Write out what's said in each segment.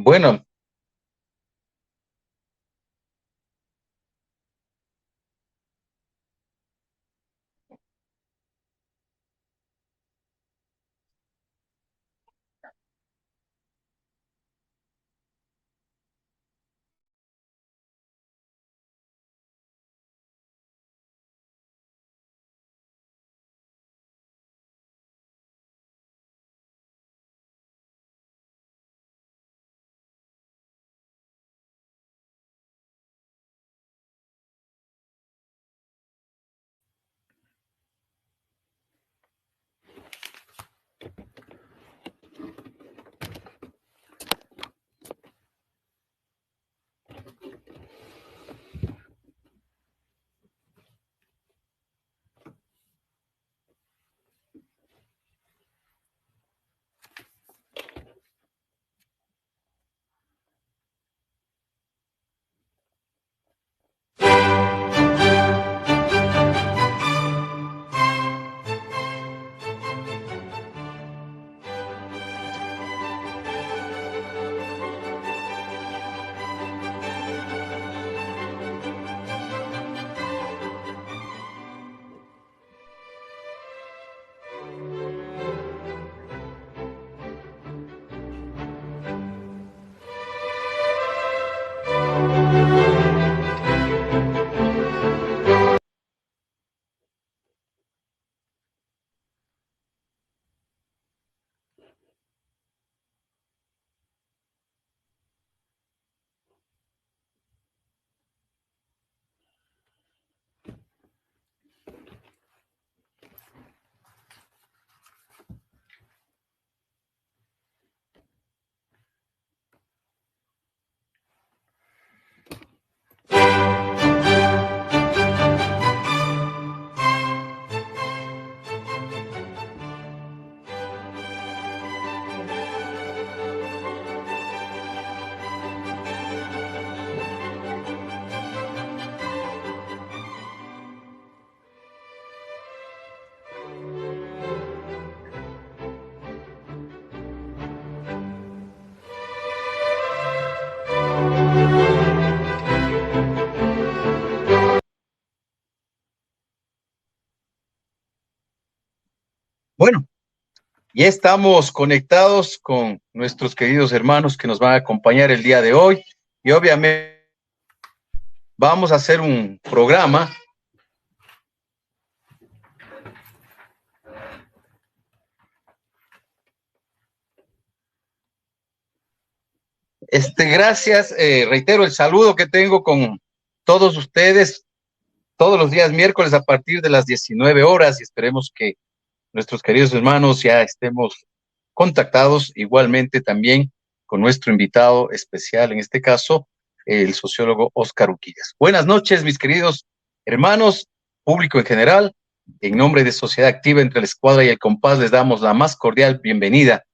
Bueno, bueno, ya estamos conectados con nuestros queridos hermanos que nos van a acompañar el día de hoy y obviamente vamos a hacer un programa. Gracias, reitero el saludo que tengo con todos ustedes todos los días miércoles a partir de las 19 horas y esperemos que nuestros queridos hermanos ya estemos contactados igualmente también con nuestro invitado especial, en este caso, el sociólogo Óscar Uquillas. Buenas noches, mis queridos hermanos, público en general. En nombre de Sociedad Activa entre la Escuadra y el Compás les damos la más cordial bienvenida.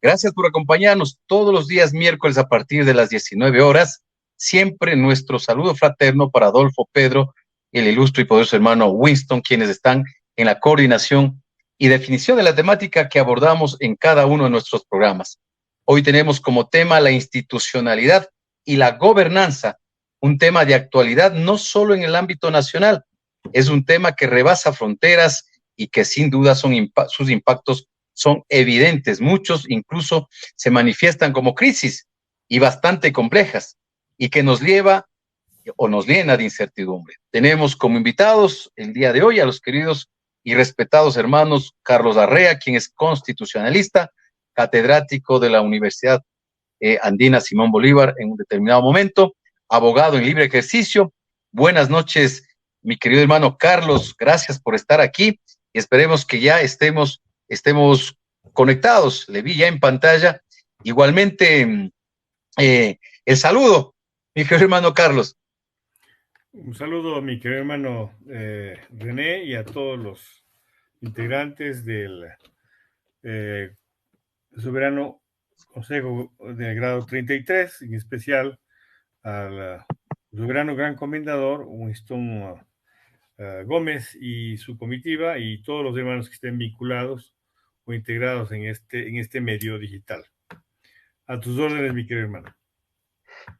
Gracias por acompañarnos todos los días miércoles a partir de las 19 horas. Siempre nuestro saludo fraterno para Adolfo, Pedro, el ilustre y poderoso hermano Winston, quienes están en la coordinación y definición de la temática que abordamos en cada uno de nuestros programas. Hoy tenemos como tema la institucionalidad y la gobernanza, un tema de actualidad no solo en el ámbito nacional, es un tema que rebasa fronteras y que sin duda sus impactos son evidentes. Muchos incluso se manifiestan como crisis y bastante complejas y que nos lleva o nos llena de incertidumbre. Tenemos como invitados el día de hoy a los queridos y respetados hermanos Carlos Arrea, quien es constitucionalista, catedrático de la Universidad Andina Simón Bolívar en un determinado momento, abogado en libre ejercicio. Buenas noches, mi querido hermano Carlos, gracias por estar aquí y esperemos que ya estemos conectados. Le vi ya en pantalla. Igualmente, el saludo, mi querido hermano Carlos. Un saludo a mi querido hermano René y a todos los integrantes del Soberano Consejo del Grado 33, en especial al Soberano Gran Comendador Winston Gómez y su comitiva y todos los hermanos que estén vinculados o integrados en este medio digital. A tus órdenes, mi querido hermano.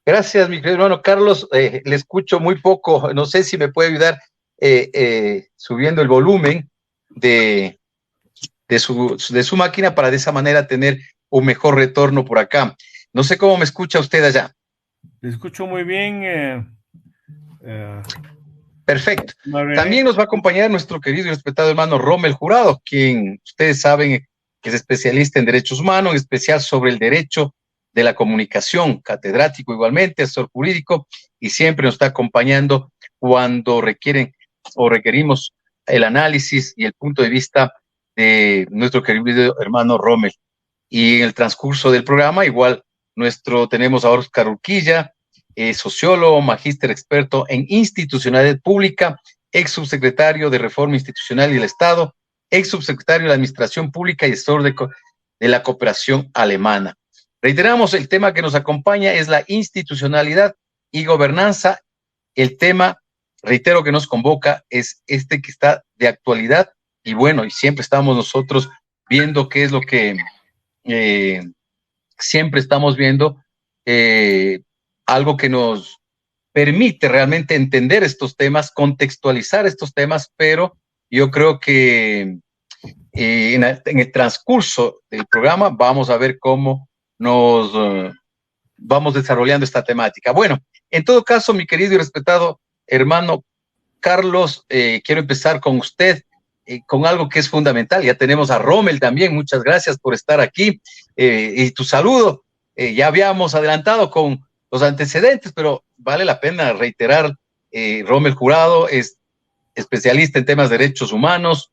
Gracias, mi querido hermano Carlos. Le escucho muy poco. No sé si me puede ayudar subiendo el volumen de, de su máquina para de esa manera tener un mejor retorno por acá. No sé cómo me escucha usted allá. Le escucho muy bien. Eh, Perfecto. René. También nos va a acompañar nuestro querido y respetado hermano Rommel Jurado, quien ustedes saben que es especialista en derechos humanos, en especial sobre el derecho de la comunicación, catedrático igualmente, asesor jurídico, y siempre nos está acompañando cuando requieren o requerimos el análisis y el punto de vista de nuestro querido hermano Rommel. Y en el transcurso del programa, igual tenemos a Oscar Urquilla, sociólogo, magíster experto en institucionalidad pública, ex subsecretario de Reforma Institucional y el Estado, ex subsecretario de la Administración Pública y asesor de la cooperación alemana. Reiteramos, el tema que nos acompaña es la institucionalidad y gobernanza. El tema, reitero, que nos convoca es este que está de actualidad y bueno, y siempre estamos nosotros viendo qué es lo que eh, siempre estamos viendo algo que nos permite realmente entender estos temas, contextualizar estos temas, pero yo creo que en el transcurso del programa vamos a ver cómo nos vamos desarrollando esta temática. Bueno, en todo caso, mi querido y respetado hermano Carlos, quiero empezar con usted, con algo que es fundamental. Ya tenemos a Rommel también, muchas gracias por estar aquí. Y tu saludo, ya habíamos adelantado con los antecedentes, pero vale la pena reiterar, Rommel Jurado es especialista en temas de derechos humanos,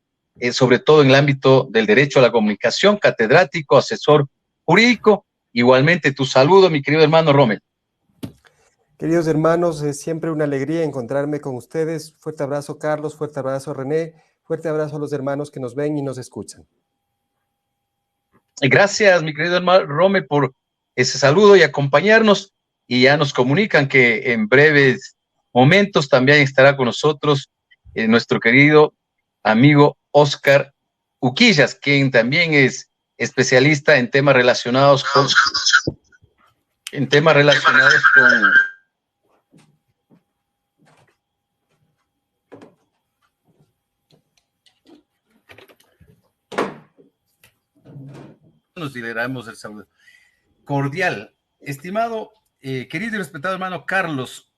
sobre todo en el ámbito del derecho a la comunicación, catedrático, asesor jurídico. Igualmente tu saludo, mi querido hermano Rommel. Queridos hermanos, es siempre una alegría encontrarme con ustedes. Fuerte abrazo, Carlos, fuerte abrazo, René, fuerte abrazo a los hermanos que nos ven y nos escuchan. Gracias, mi querido hermano Rommel, por ese saludo y acompañarnos. Y ya nos comunican que en breves momentos también estará con nosotros nuestro querido amigo Oscar Uquillas, quien también es especialista en temas relacionados con nos le damos el saludo cordial. Estimado, querido y respetado hermano Carlos,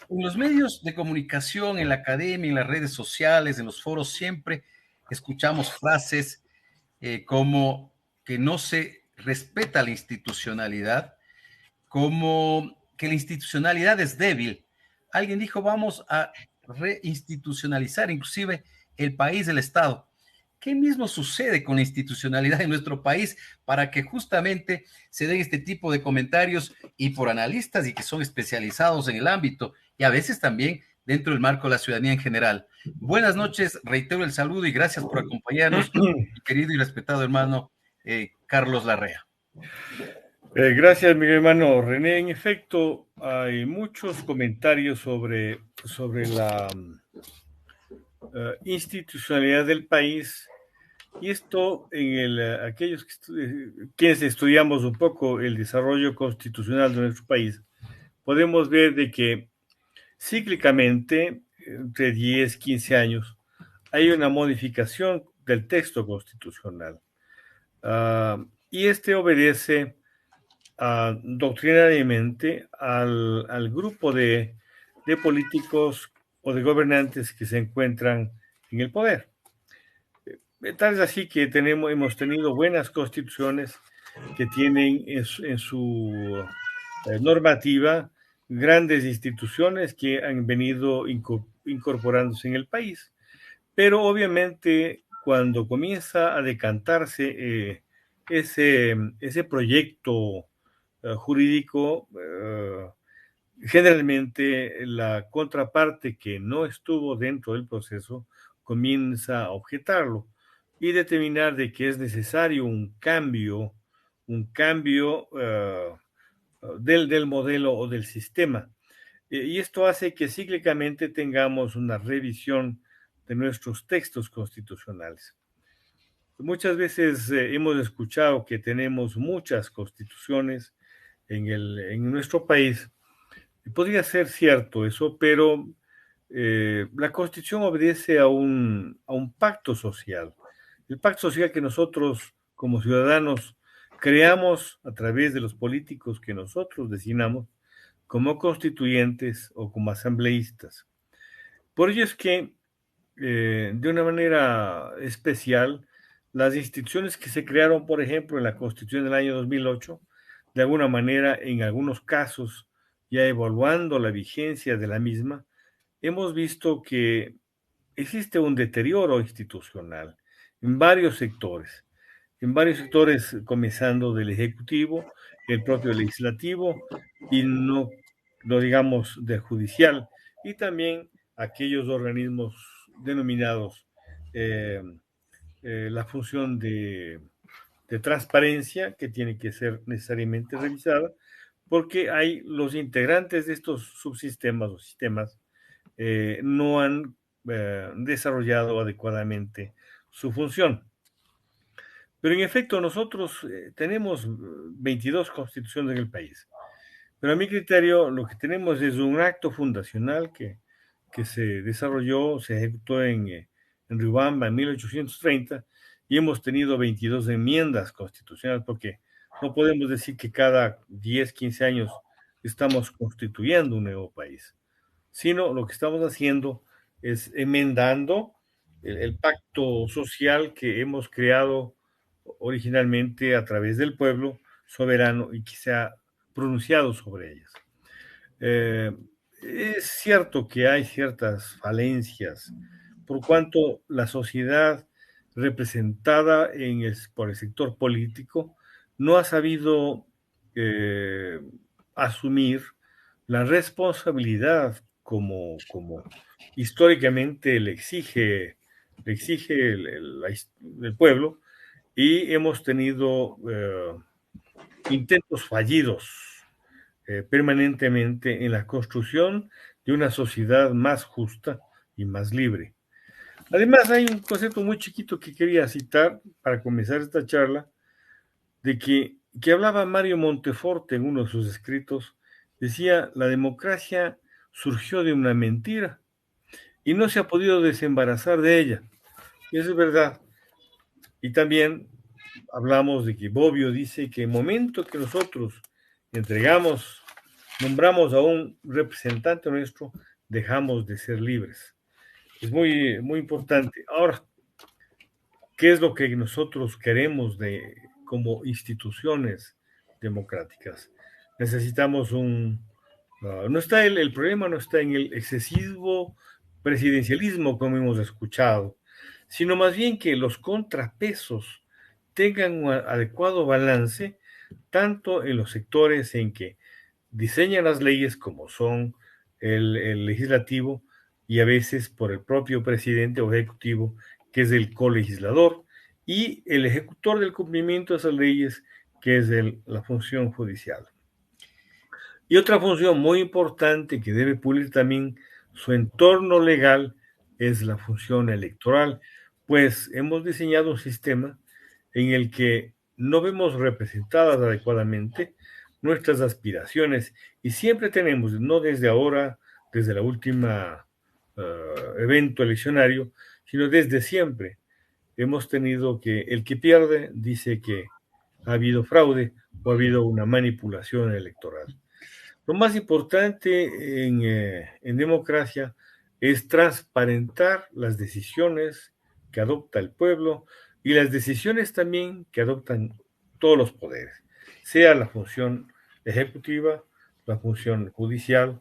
en los medios de comunicación, en la academia, en las redes sociales, en los foros, siempre escuchamos frases como que no se respeta la institucionalidad, como que la institucionalidad es débil. Alguien dijo, vamos a reinstitucionalizar inclusive el país, el Estado. ¿Qué mismo sucede con la institucionalidad en nuestro país para que justamente se den este tipo de comentarios y por analistas y que son especializados en el ámbito y a veces también dentro del marco de la ciudadanía en general? Buenas noches, reitero el saludo y gracias por acompañarnos, mi querido y respetado hermano Carlos Larrea. Gracias, mi hermano René. En efecto, hay muchos comentarios sobre la institucionalidad del país. Y esto, aquellos quienes estudiamos un poco el desarrollo constitucional de nuestro país, podemos ver de que cíclicamente, entre 10, 15 años, hay una modificación del texto constitucional. Y este obedece doctrinariamente al grupo de políticos o de gobernantes que se encuentran en el poder. Tal es así que hemos tenido buenas constituciones que tienen en su normativa grandes instituciones que han venido incorporándose en el país. Pero obviamente cuando comienza a decantarse ese proyecto jurídico, generalmente la contraparte que no estuvo dentro del proceso comienza a objetarlo y determinar de que es necesario un cambio del modelo o del sistema. Y esto hace que cíclicamente tengamos una revisión de nuestros textos constitucionales. Muchas veces hemos escuchado que tenemos muchas constituciones en nuestro país, Podría ser cierto eso, pero la Constitución obedece a un pacto social. El pacto social que nosotros como ciudadanos creamos a través de los políticos que nosotros designamos como constituyentes o como asambleístas. Por ello es que, de una manera especial, las instituciones que se crearon, por ejemplo, en la Constitución del año 2008, de alguna manera, en algunos casos, ya evaluando la vigencia de la misma, hemos visto que existe un deterioro institucional en varios sectores, comenzando del Ejecutivo, el propio Legislativo y no digamos del Judicial, y también aquellos organismos denominados eh, la función de transparencia que tiene que ser necesariamente revisada, porque hay los integrantes de estos subsistemas o sistemas no han desarrollado adecuadamente su función. Pero en efecto, nosotros tenemos 22 constituciones en el país. Pero a mi criterio, lo que tenemos es un acto fundacional que se desarrolló, se ejecutó en Riobamba en 1830 y hemos tenido 22 enmiendas constitucionales porque no podemos decir que cada 10, 15 años estamos constituyendo un nuevo país, sino lo que estamos haciendo es enmendando el pacto social que hemos creado originalmente a través del pueblo soberano y que se ha pronunciado sobre ellas. Es cierto que hay ciertas falencias, por cuanto la sociedad representada por el sector político no ha sabido asumir la responsabilidad como históricamente le exige el pueblo, y hemos tenido intentos fallidos permanentemente en la construcción de una sociedad más justa y más libre. Además, hay un concepto muy chiquito que quería citar para comenzar esta charla, de que hablaba Mario Monteforte en uno de sus escritos. Decía: la democracia surgió de una mentira y no se ha podido desembarazar de ella. Y eso es verdad. Y también hablamos de que Bobbio dice que en el momento que nosotros nombramos a un representante nuestro, dejamos de ser libres. Es muy, muy importante. Ahora, ¿qué es lo que nosotros queremos como instituciones democráticas? Necesitamos no está el problema no está en el excesivo presidencialismo, como hemos escuchado, sino más bien que los contrapesos tengan un adecuado balance, tanto en los sectores en que diseñan las leyes, como son el legislativo, y a veces por el propio presidente o ejecutivo, que es el colegislador, y el ejecutor del cumplimiento de esas leyes, que es la función judicial. Y otra función muy importante que debe pulir también su entorno legal es la función electoral, pues hemos diseñado un sistema en el que no vemos representadas adecuadamente nuestras aspiraciones, y siempre tenemos, no desde ahora, desde la última evento eleccionario, sino desde siempre, hemos tenido que el que pierde dice que ha habido fraude o ha habido una manipulación electoral. Lo más importante en democracia es transparentar las decisiones que adopta el pueblo y las decisiones también que adoptan todos los poderes, sea la función ejecutiva, la función judicial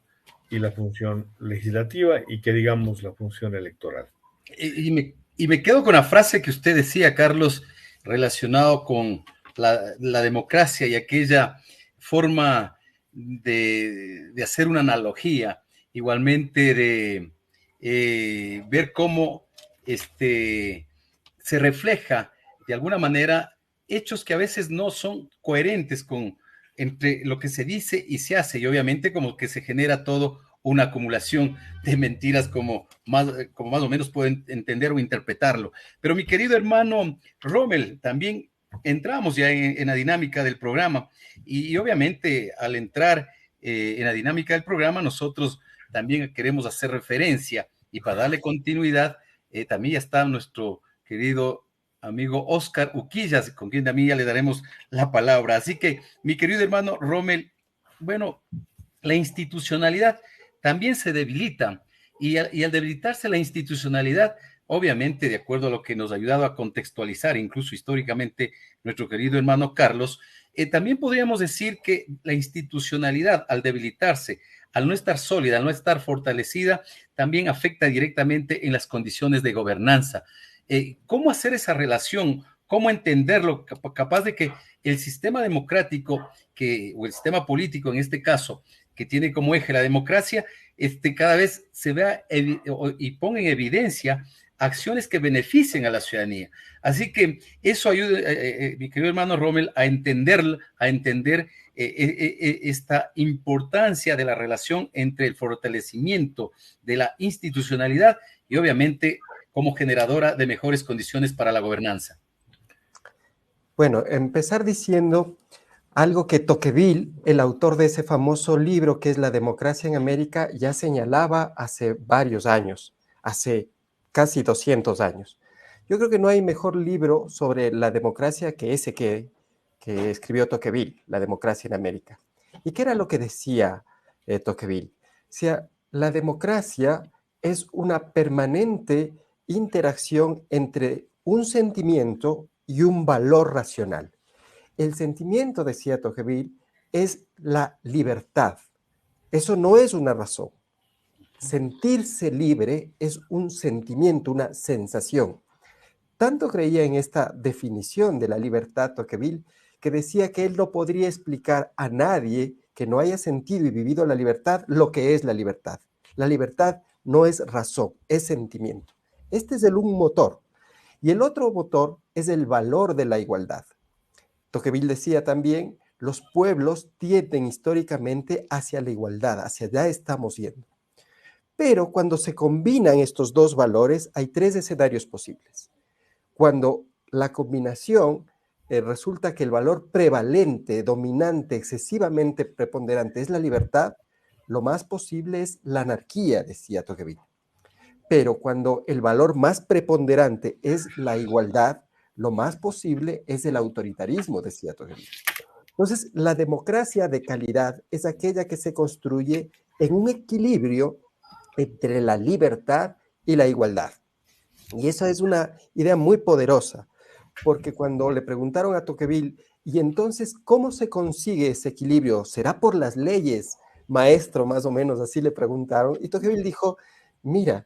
y la función legislativa, y que digamos la función electoral. Y me quedo con la frase que usted decía, Carlos, relacionado con la democracia y aquella forma de hacer una analogía, igualmente de ver cómo se refleja de alguna manera hechos que a veces no son coherentes entre lo que se dice y se hace, y obviamente como que se genera todo una acumulación de mentiras, como más o menos pueden entender o interpretarlo. Pero mi querido hermano Rommel, también entramos ya en la dinámica del programa, y obviamente al entrar en la dinámica del programa, nosotros también queremos hacer referencia y para darle continuidad, también ya está nuestro querido amigo Oscar Uquillas, con quien también ya le daremos la palabra. Así que, mi querido hermano Rommel, bueno, la institucionalidad también se debilita y al debilitarse la institucionalidad, obviamente, de acuerdo a lo que nos ha ayudado a contextualizar, incluso históricamente, nuestro querido hermano Carlos, también podríamos decir que la institucionalidad, al debilitarse, al no estar sólida, al no estar fortalecida, también afecta directamente en las condiciones de gobernanza. ¿Cómo hacer esa relación? ¿Cómo entenderlo? Capaz de que el sistema democrático, o el sistema político en este caso, que tiene como eje la democracia, cada vez se vea y ponga en evidencia acciones que beneficien a la ciudadanía. Así que eso ayuda, mi querido hermano Rommel, a entender esta importancia de la relación entre el fortalecimiento de la institucionalidad y obviamente como generadora de mejores condiciones para la gobernanza. Bueno, empezar diciendo algo que Tocqueville, el autor de ese famoso libro que es La democracia en América, ya señalaba hace varios años, hace casi 200 años. Yo creo que no hay mejor libro sobre la democracia que ese que escribió Tocqueville, La democracia en América. ¿Y qué era lo que decía Tocqueville? Decía, la democracia es una permanente interacción entre un sentimiento y un valor racional. El sentimiento, decía Tocqueville, es la libertad. Eso no es una razón. Sentirse libre es un sentimiento, una sensación. Tanto creía en esta definición de la libertad Tocqueville que decía que él no podría explicar a nadie que no haya sentido y vivido la libertad lo que es la libertad. La libertad no es razón, es sentimiento. Este es un motor. Y el otro motor es el valor de la igualdad. Tocqueville decía también, los pueblos tienden históricamente hacia la igualdad, hacia allá estamos yendo. Pero cuando se combinan estos dos valores, hay tres escenarios posibles. Cuando la combinación resulta que el valor prevalente, dominante, excesivamente preponderante es la libertad, lo más posible es la anarquía, decía Tocqueville. Pero cuando el valor más preponderante es la igualdad, lo más posible es el autoritarismo, decía Tocqueville. Entonces, la democracia de calidad es aquella que se construye en un equilibrio entre la libertad y la igualdad. Y esa es una idea muy poderosa, porque cuando le preguntaron a Tocqueville, ¿y entonces cómo se consigue ese equilibrio? ¿Será por las leyes, maestro? Más o menos así le preguntaron. Y Tocqueville dijo, mira,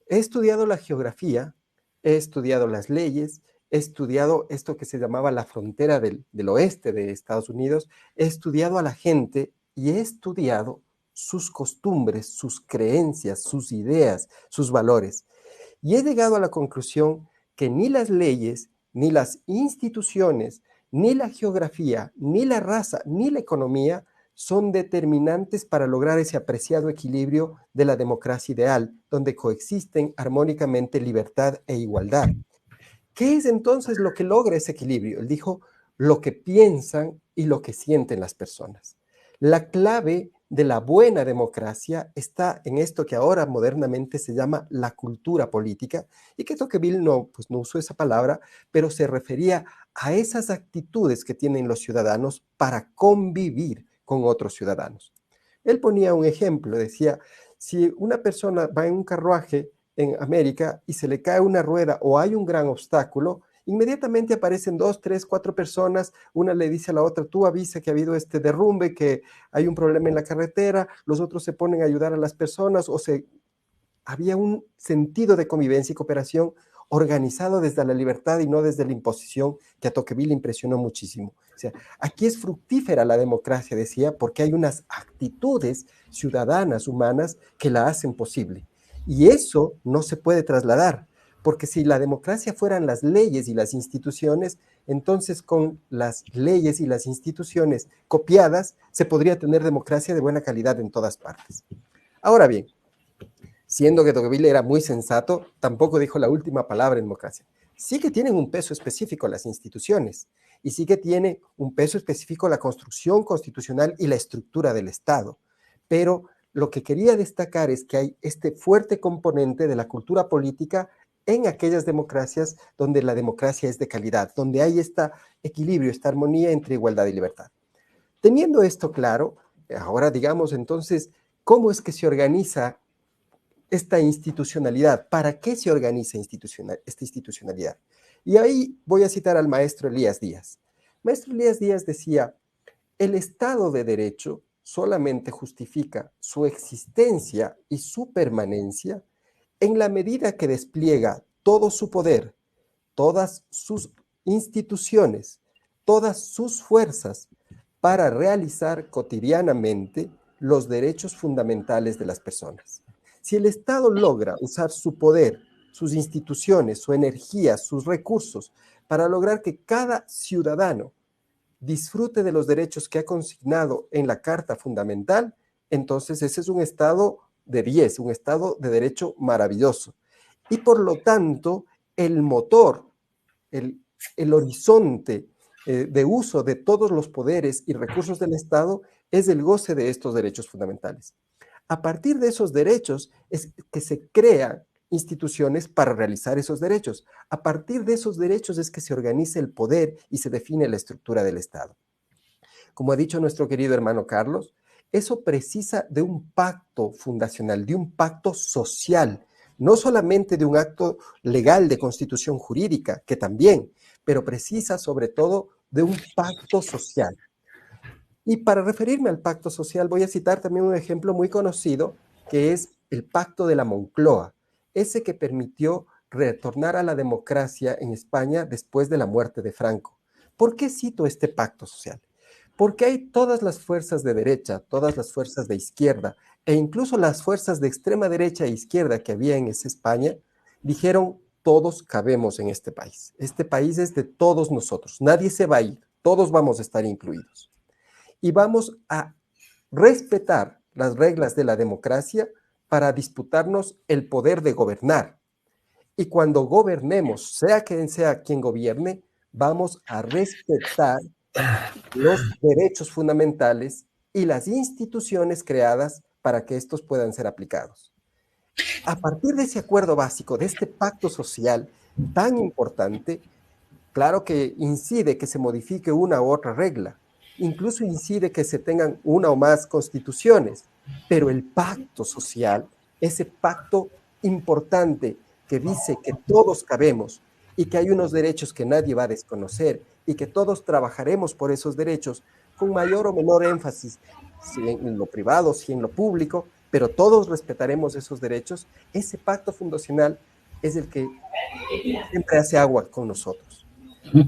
he estudiado la geografía, he estudiado las leyes, he estudiado esto que se llamaba la frontera del oeste de Estados Unidos, he estudiado a la gente y he estudiado sus costumbres, sus creencias, sus ideas, sus valores. Y he llegado a la conclusión que ni las leyes, ni las instituciones, ni la geografía, ni la raza, ni la economía son determinantes para lograr ese apreciado equilibrio de la democracia ideal, donde coexisten armónicamente libertad e igualdad. ¿Qué es entonces lo que logra ese equilibrio? Él dijo, lo que piensan y lo que sienten las personas. La clave de la buena democracia está en esto que ahora modernamente se llama la cultura política, y que Tocqueville no usó esa palabra, pero se refería a esas actitudes que tienen los ciudadanos para convivir con otros ciudadanos. Él ponía un ejemplo, decía, si una persona va en un carruaje en América y se le cae una rueda o hay un gran obstáculo, inmediatamente aparecen 2, 3, 4 personas, una le dice a la otra, tú avisa que ha habido este derrumbe, que hay un problema en la carretera, los otros se ponen a ayudar a las personas, había un sentido de convivencia y cooperación organizado desde la libertad y no desde la imposición, que a Tocqueville impresionó muchísimo. O sea, aquí es fructífera la democracia, decía, porque hay unas actitudes ciudadanas, humanas, que la hacen posible. Y eso no se puede trasladar, porque si la democracia fueran las leyes y las instituciones, entonces con las leyes y las instituciones copiadas, se podría tener democracia de buena calidad en todas partes. Ahora bien, siendo que Tocqueville era muy sensato, tampoco dijo la última palabra en democracia. Sí que tienen un peso específico las instituciones, y sí que tiene un peso específico la construcción constitucional y la estructura del Estado. Pero lo que quería destacar es que hay este fuerte componente de la cultura política en aquellas democracias donde la democracia es de calidad, donde hay este equilibrio, esta armonía entre igualdad y libertad. Teniendo esto claro, ahora digamos entonces, ¿cómo es que se organiza esta institucionalidad? ¿Para qué se organiza esta institucionalidad? Y ahí voy a citar al maestro Elías Díaz. Maestro Elías Díaz decía, el Estado de Derecho solamente justifica su existencia y su permanencia en la medida que despliega todo su poder, todas sus instituciones, todas sus fuerzas para realizar cotidianamente los derechos fundamentales de las personas. Si el Estado logra usar su poder, sus instituciones, su energía, sus recursos para lograr que cada ciudadano disfrute de los derechos que ha consignado en la Carta Fundamental, entonces ese es un Estado de 10, un Estado de derecho maravilloso. Y por lo tanto, el motor, el horizonte de uso de todos los poderes y recursos del Estado es el goce de estos derechos fundamentales. A partir de esos derechos es que se crean instituciones para realizar esos derechos. A partir de esos derechos es que se organiza el poder y se define la estructura del Estado. Como ha dicho nuestro querido hermano Carlos, eso precisa de un pacto fundacional, de un pacto social, no solamente de un acto legal de constitución jurídica, que también, pero precisa sobre todo de un pacto social. Y para referirme al pacto social voy a citar también un ejemplo muy conocido, que es el Pacto de la Moncloa, ese que permitió retornar a la democracia en España después de la muerte de Franco. ¿Por qué cito este pacto social? Porque hay todas las fuerzas de derecha, todas las fuerzas de izquierda, e incluso las fuerzas de extrema derecha e izquierda que había en esa España, dijeron, todos cabemos en este país. Este país es de todos nosotros, nadie se va a ir, todos vamos a estar incluidos. Y vamos a respetar las reglas de la democracia para disputarnos el poder de gobernar. Y cuando gobernemos, sea quien gobierne, vamos a respetar los derechos fundamentales y las instituciones creadas para que estos puedan ser aplicados. A partir de ese acuerdo básico, de este pacto social tan importante, claro que incide que se modifique una u otra regla, incluso incide que se tengan una o más constituciones, pero el pacto social, ese pacto importante que dice que todos cabemos y que hay unos derechos que nadie va a desconocer y que todos trabajaremos por esos derechos con mayor o menor énfasis, si en lo privado, si en lo público, pero todos respetaremos esos derechos, ese pacto fundacional es el que siempre hace agua con nosotros.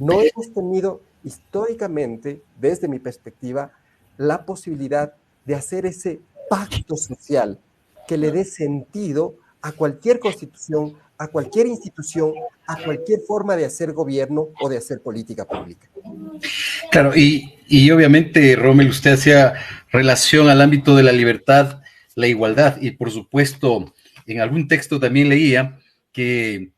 No hemos tenido históricamente, desde mi perspectiva, la posibilidad de hacer ese pacto social que le dé sentido a cualquier constitución, a cualquier institución, a cualquier forma de hacer gobierno o de hacer política pública. Claro, y obviamente, Rommel, usted hacía relación al ámbito de la libertad, la igualdad, y por supuesto, en algún texto también leía que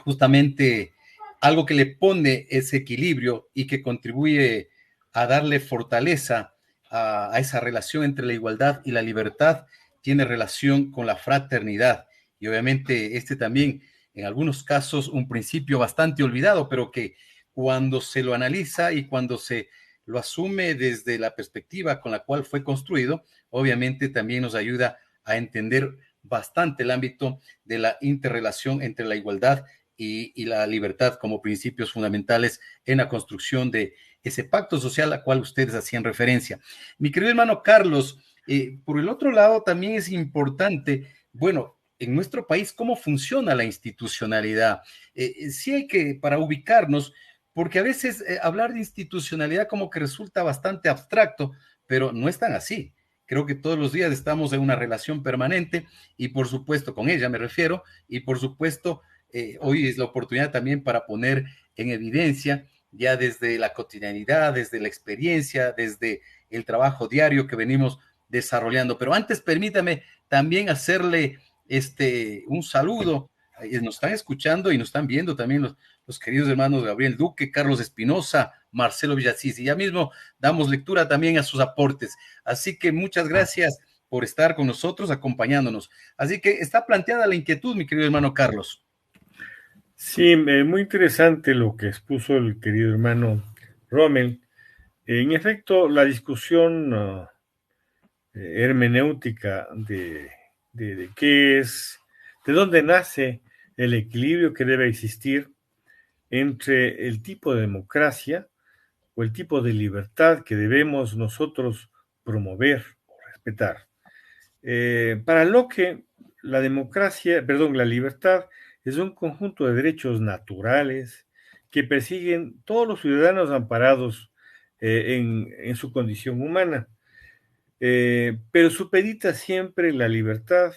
justamente algo que le pone ese equilibrio y que contribuye a darle fortaleza a esa relación entre la igualdad y la libertad tiene relación con la fraternidad. Y obviamente este también, en algunos casos, un principio bastante olvidado, pero que cuando se lo analiza y cuando se lo asume desde la perspectiva con la cual fue construido, obviamente también nos ayuda a entender bastante el ámbito de la interrelación entre la igualdad y la libertad como principios fundamentales en la construcción de ese pacto social al cual ustedes hacían referencia. Mi querido hermano Carlos, por el otro lado también es importante, bueno, en nuestro país, cómo funciona la institucionalidad. Sí hay que, para ubicarnos, porque a veces hablar de institucionalidad como que resulta bastante abstracto, pero no es tan así. Creo que todos los días estamos en una relación permanente y por supuesto, con ella me refiero, y por supuesto, hoy es la oportunidad también para poner en evidencia ya desde la cotidianidad, desde la experiencia, desde el trabajo diario que venimos desarrollando. Pero antes permítame también hacerle un saludo nos están escuchando y nos están viendo también los queridos hermanos Gabriel Duque, Carlos Espinosa, Marcelo Villasís, y ya mismo damos lectura también a sus aportes. Así que muchas gracias por estar con nosotros, acompañándonos. Así que está planteada la inquietud, mi querido hermano Carlos. Sí, muy interesante lo que expuso el querido hermano Rommel. En efecto, la discusión hermenéutica de qué es, de dónde nace el equilibrio que debe existir entre el tipo de democracia o el tipo de libertad que debemos nosotros promover o respetar. Para Locke, la democracia, perdón, la libertad es un conjunto de derechos naturales que persiguen todos los ciudadanos amparados en su condición humana, pero supedita siempre la libertad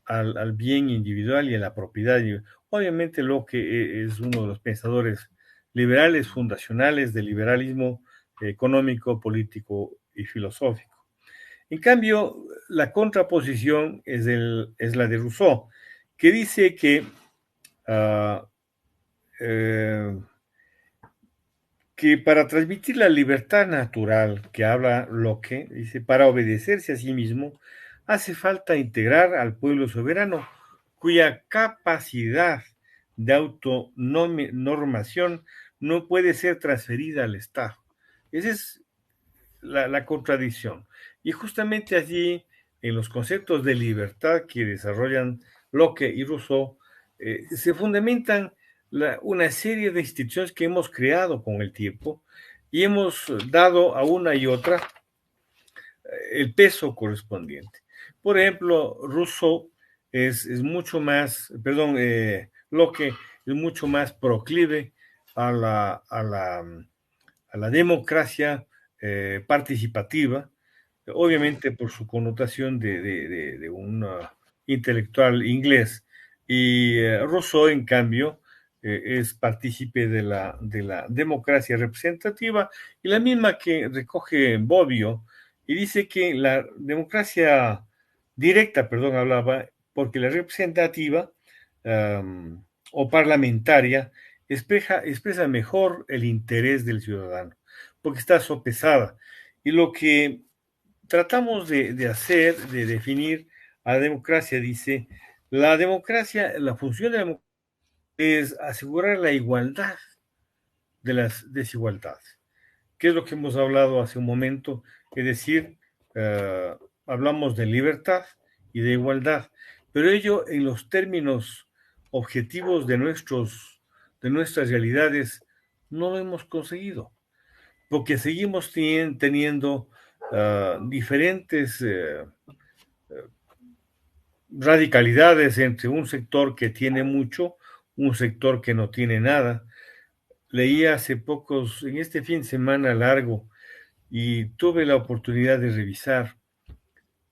al bien individual y a la propiedad. Obviamente Locke es uno de los pensadores liberales fundacionales del liberalismo económico, político y filosófico. En cambio, la contraposición es la de Rousseau, que dice que para transmitir la libertad natural que habla Locke, dice, para obedecerse a sí mismo, hace falta integrar al pueblo soberano, cuya capacidad de autonormación no puede ser transferida al Estado. Esa es la contradicción. Y justamente allí, en los conceptos de libertad que desarrollan Locke y Rousseau, se fundamentan una serie de instituciones que hemos creado con el tiempo y hemos dado a una y otra el peso correspondiente. Por ejemplo, Rousseau es mucho más, perdón, Locke es mucho más proclive a la democracia participativa, obviamente por su connotación de un intelectual inglés. Y Rousseau, en cambio, es partícipe de la democracia representativa y la misma que recoge Bobbio, y dice que la democracia directa, perdón, hablaba, porque la representativa o parlamentaria expresa mejor el interés del ciudadano, porque está sopesada. Y lo que tratamos de hacer, de definir a la democracia, dice, la democracia, la función de la democracia es asegurar la igualdad de las desigualdades, que es lo que hemos hablado hace un momento, es decir, hablamos de libertad y de igualdad, pero ello en los términos objetivos de nuestras realidades no lo hemos conseguido, porque seguimos teniendo diferentes radicalidades entre un sector que tiene mucho, un sector que no tiene nada. Leí hace pocos, en este fin de semana largo, y tuve la oportunidad de revisar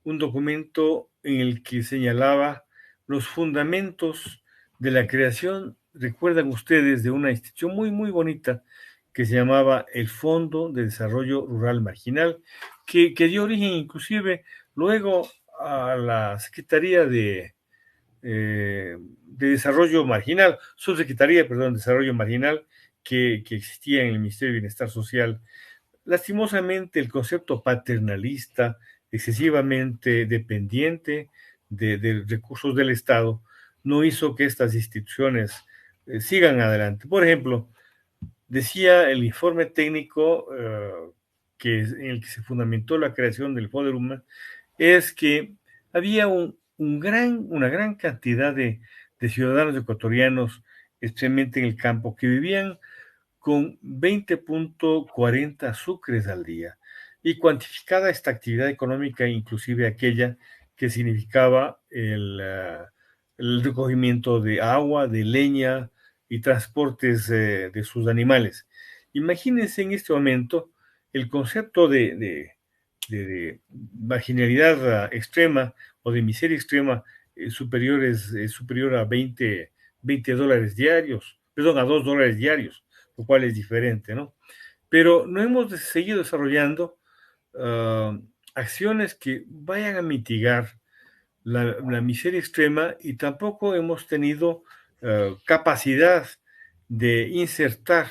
un documento en el que señalaba los fundamentos de la creación, recuerdan ustedes, de una institución muy, muy bonita que se llamaba el Fondo de Desarrollo Rural Marginal, que dio origen inclusive luego a la Secretaría de Desarrollo Marginal, Subsecretaría, perdón, de Desarrollo Marginal, que existía en el Ministerio de Bienestar Social. Lastimosamente, el concepto paternalista, excesivamente dependiente de recursos del Estado, no hizo que estas instituciones sigan adelante. Por ejemplo, decía el informe técnico en el que se fundamentó la creación del FODERUMA, es que había una gran cantidad de ciudadanos ecuatorianos, especialmente en el campo, que vivían con 20.40 sucres al día, y cuantificada esta actividad económica, inclusive aquella que significaba el recogimiento de agua, de leña y transportes de sus animales. Imagínense en este momento el concepto de marginalidad extrema o de miseria extrema superior a $20 diarios, perdón, a $2 diarios, lo cual es diferente, ¿no? Pero no hemos seguido desarrollando acciones que vayan a mitigar la miseria extrema, y tampoco hemos tenido capacidad de insertar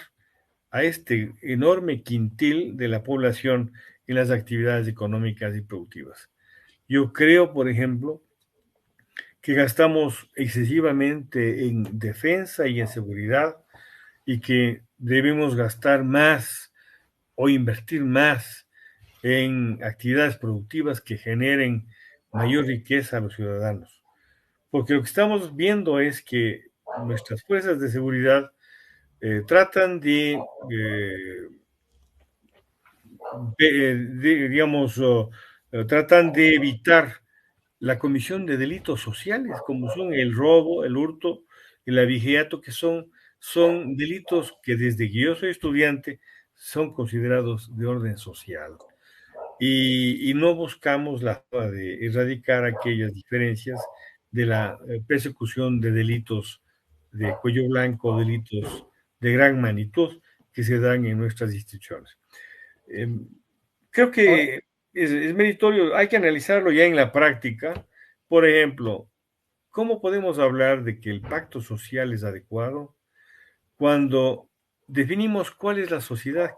a este enorme quintil de la población en las actividades económicas y productivas. Yo creo, por ejemplo, que gastamos excesivamente en defensa y en seguridad y que debemos gastar más o invertir más en actividades productivas que generen mayor riqueza a los ciudadanos. Porque lo que estamos viendo es que nuestras fuerzas de seguridad tratan digamos, tratan de evitar la comisión de delitos sociales, como son el robo, el hurto y el abigeato, que son delitos que desde que yo soy estudiante son considerados de orden social. Y no buscamos la forma de erradicar aquellas diferencias de la persecución de delitos de cuello blanco, delitos de gran magnitud que se dan en nuestras instituciones. Creo que es meritorio, hay que analizarlo ya en la práctica. Por ejemplo, ¿cómo podemos hablar de que el pacto social es adecuado cuando definimos cuál es la sociedad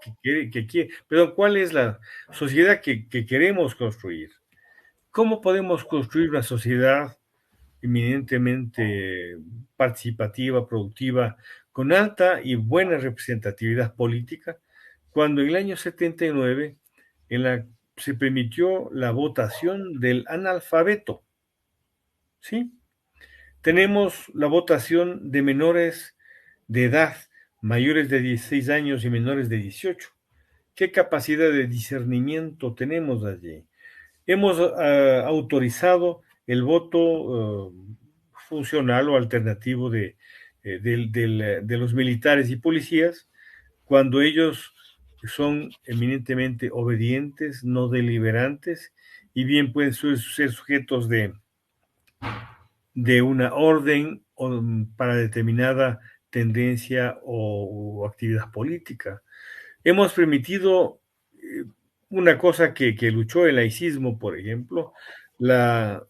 cuál es la sociedad que queremos construir? ¿Cómo podemos construir una sociedad eminentemente participativa, productiva, con alta y buena representatividad política, cuando en el año 79 se permitió la votación del analfabeto? ¿Sí? Tenemos la votación de menores de edad, mayores de 16 años y menores de 18. ¿Qué capacidad de discernimiento tenemos allí? Hemos autorizado el voto funcional o alternativo de los militares y policías cuando ellos son eminentemente obedientes, no deliberantes, y bien pueden ser sujetos de una orden para determinada tendencia o actividad política. Hemos permitido una cosa que luchó el laicismo, por ejemplo, la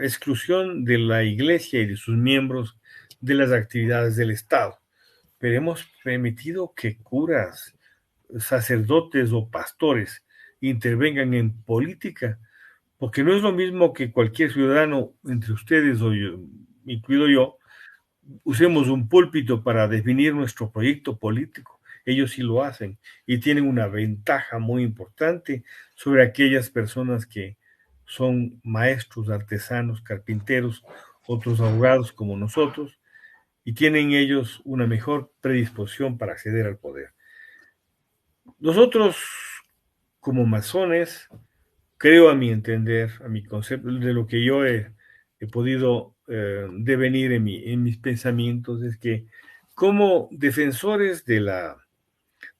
exclusión de la Iglesia y de sus miembros de las actividades del Estado. Pero hemos permitido que curas, sacerdotes o pastores intervengan en política, porque no es lo mismo que cualquier ciudadano, entre ustedes o yo, incluido yo, usemos un púlpito para definir nuestro proyecto político. Ellos sí lo hacen y tienen una ventaja muy importante sobre aquellas personas que son maestros, artesanos, carpinteros, otros abogados como nosotros, y tienen ellos una mejor predisposición para acceder al poder. Nosotros, como masones, creo, a mi entender, a mi concepto, de lo que yo he podido devenir en mis pensamientos, es que como defensores del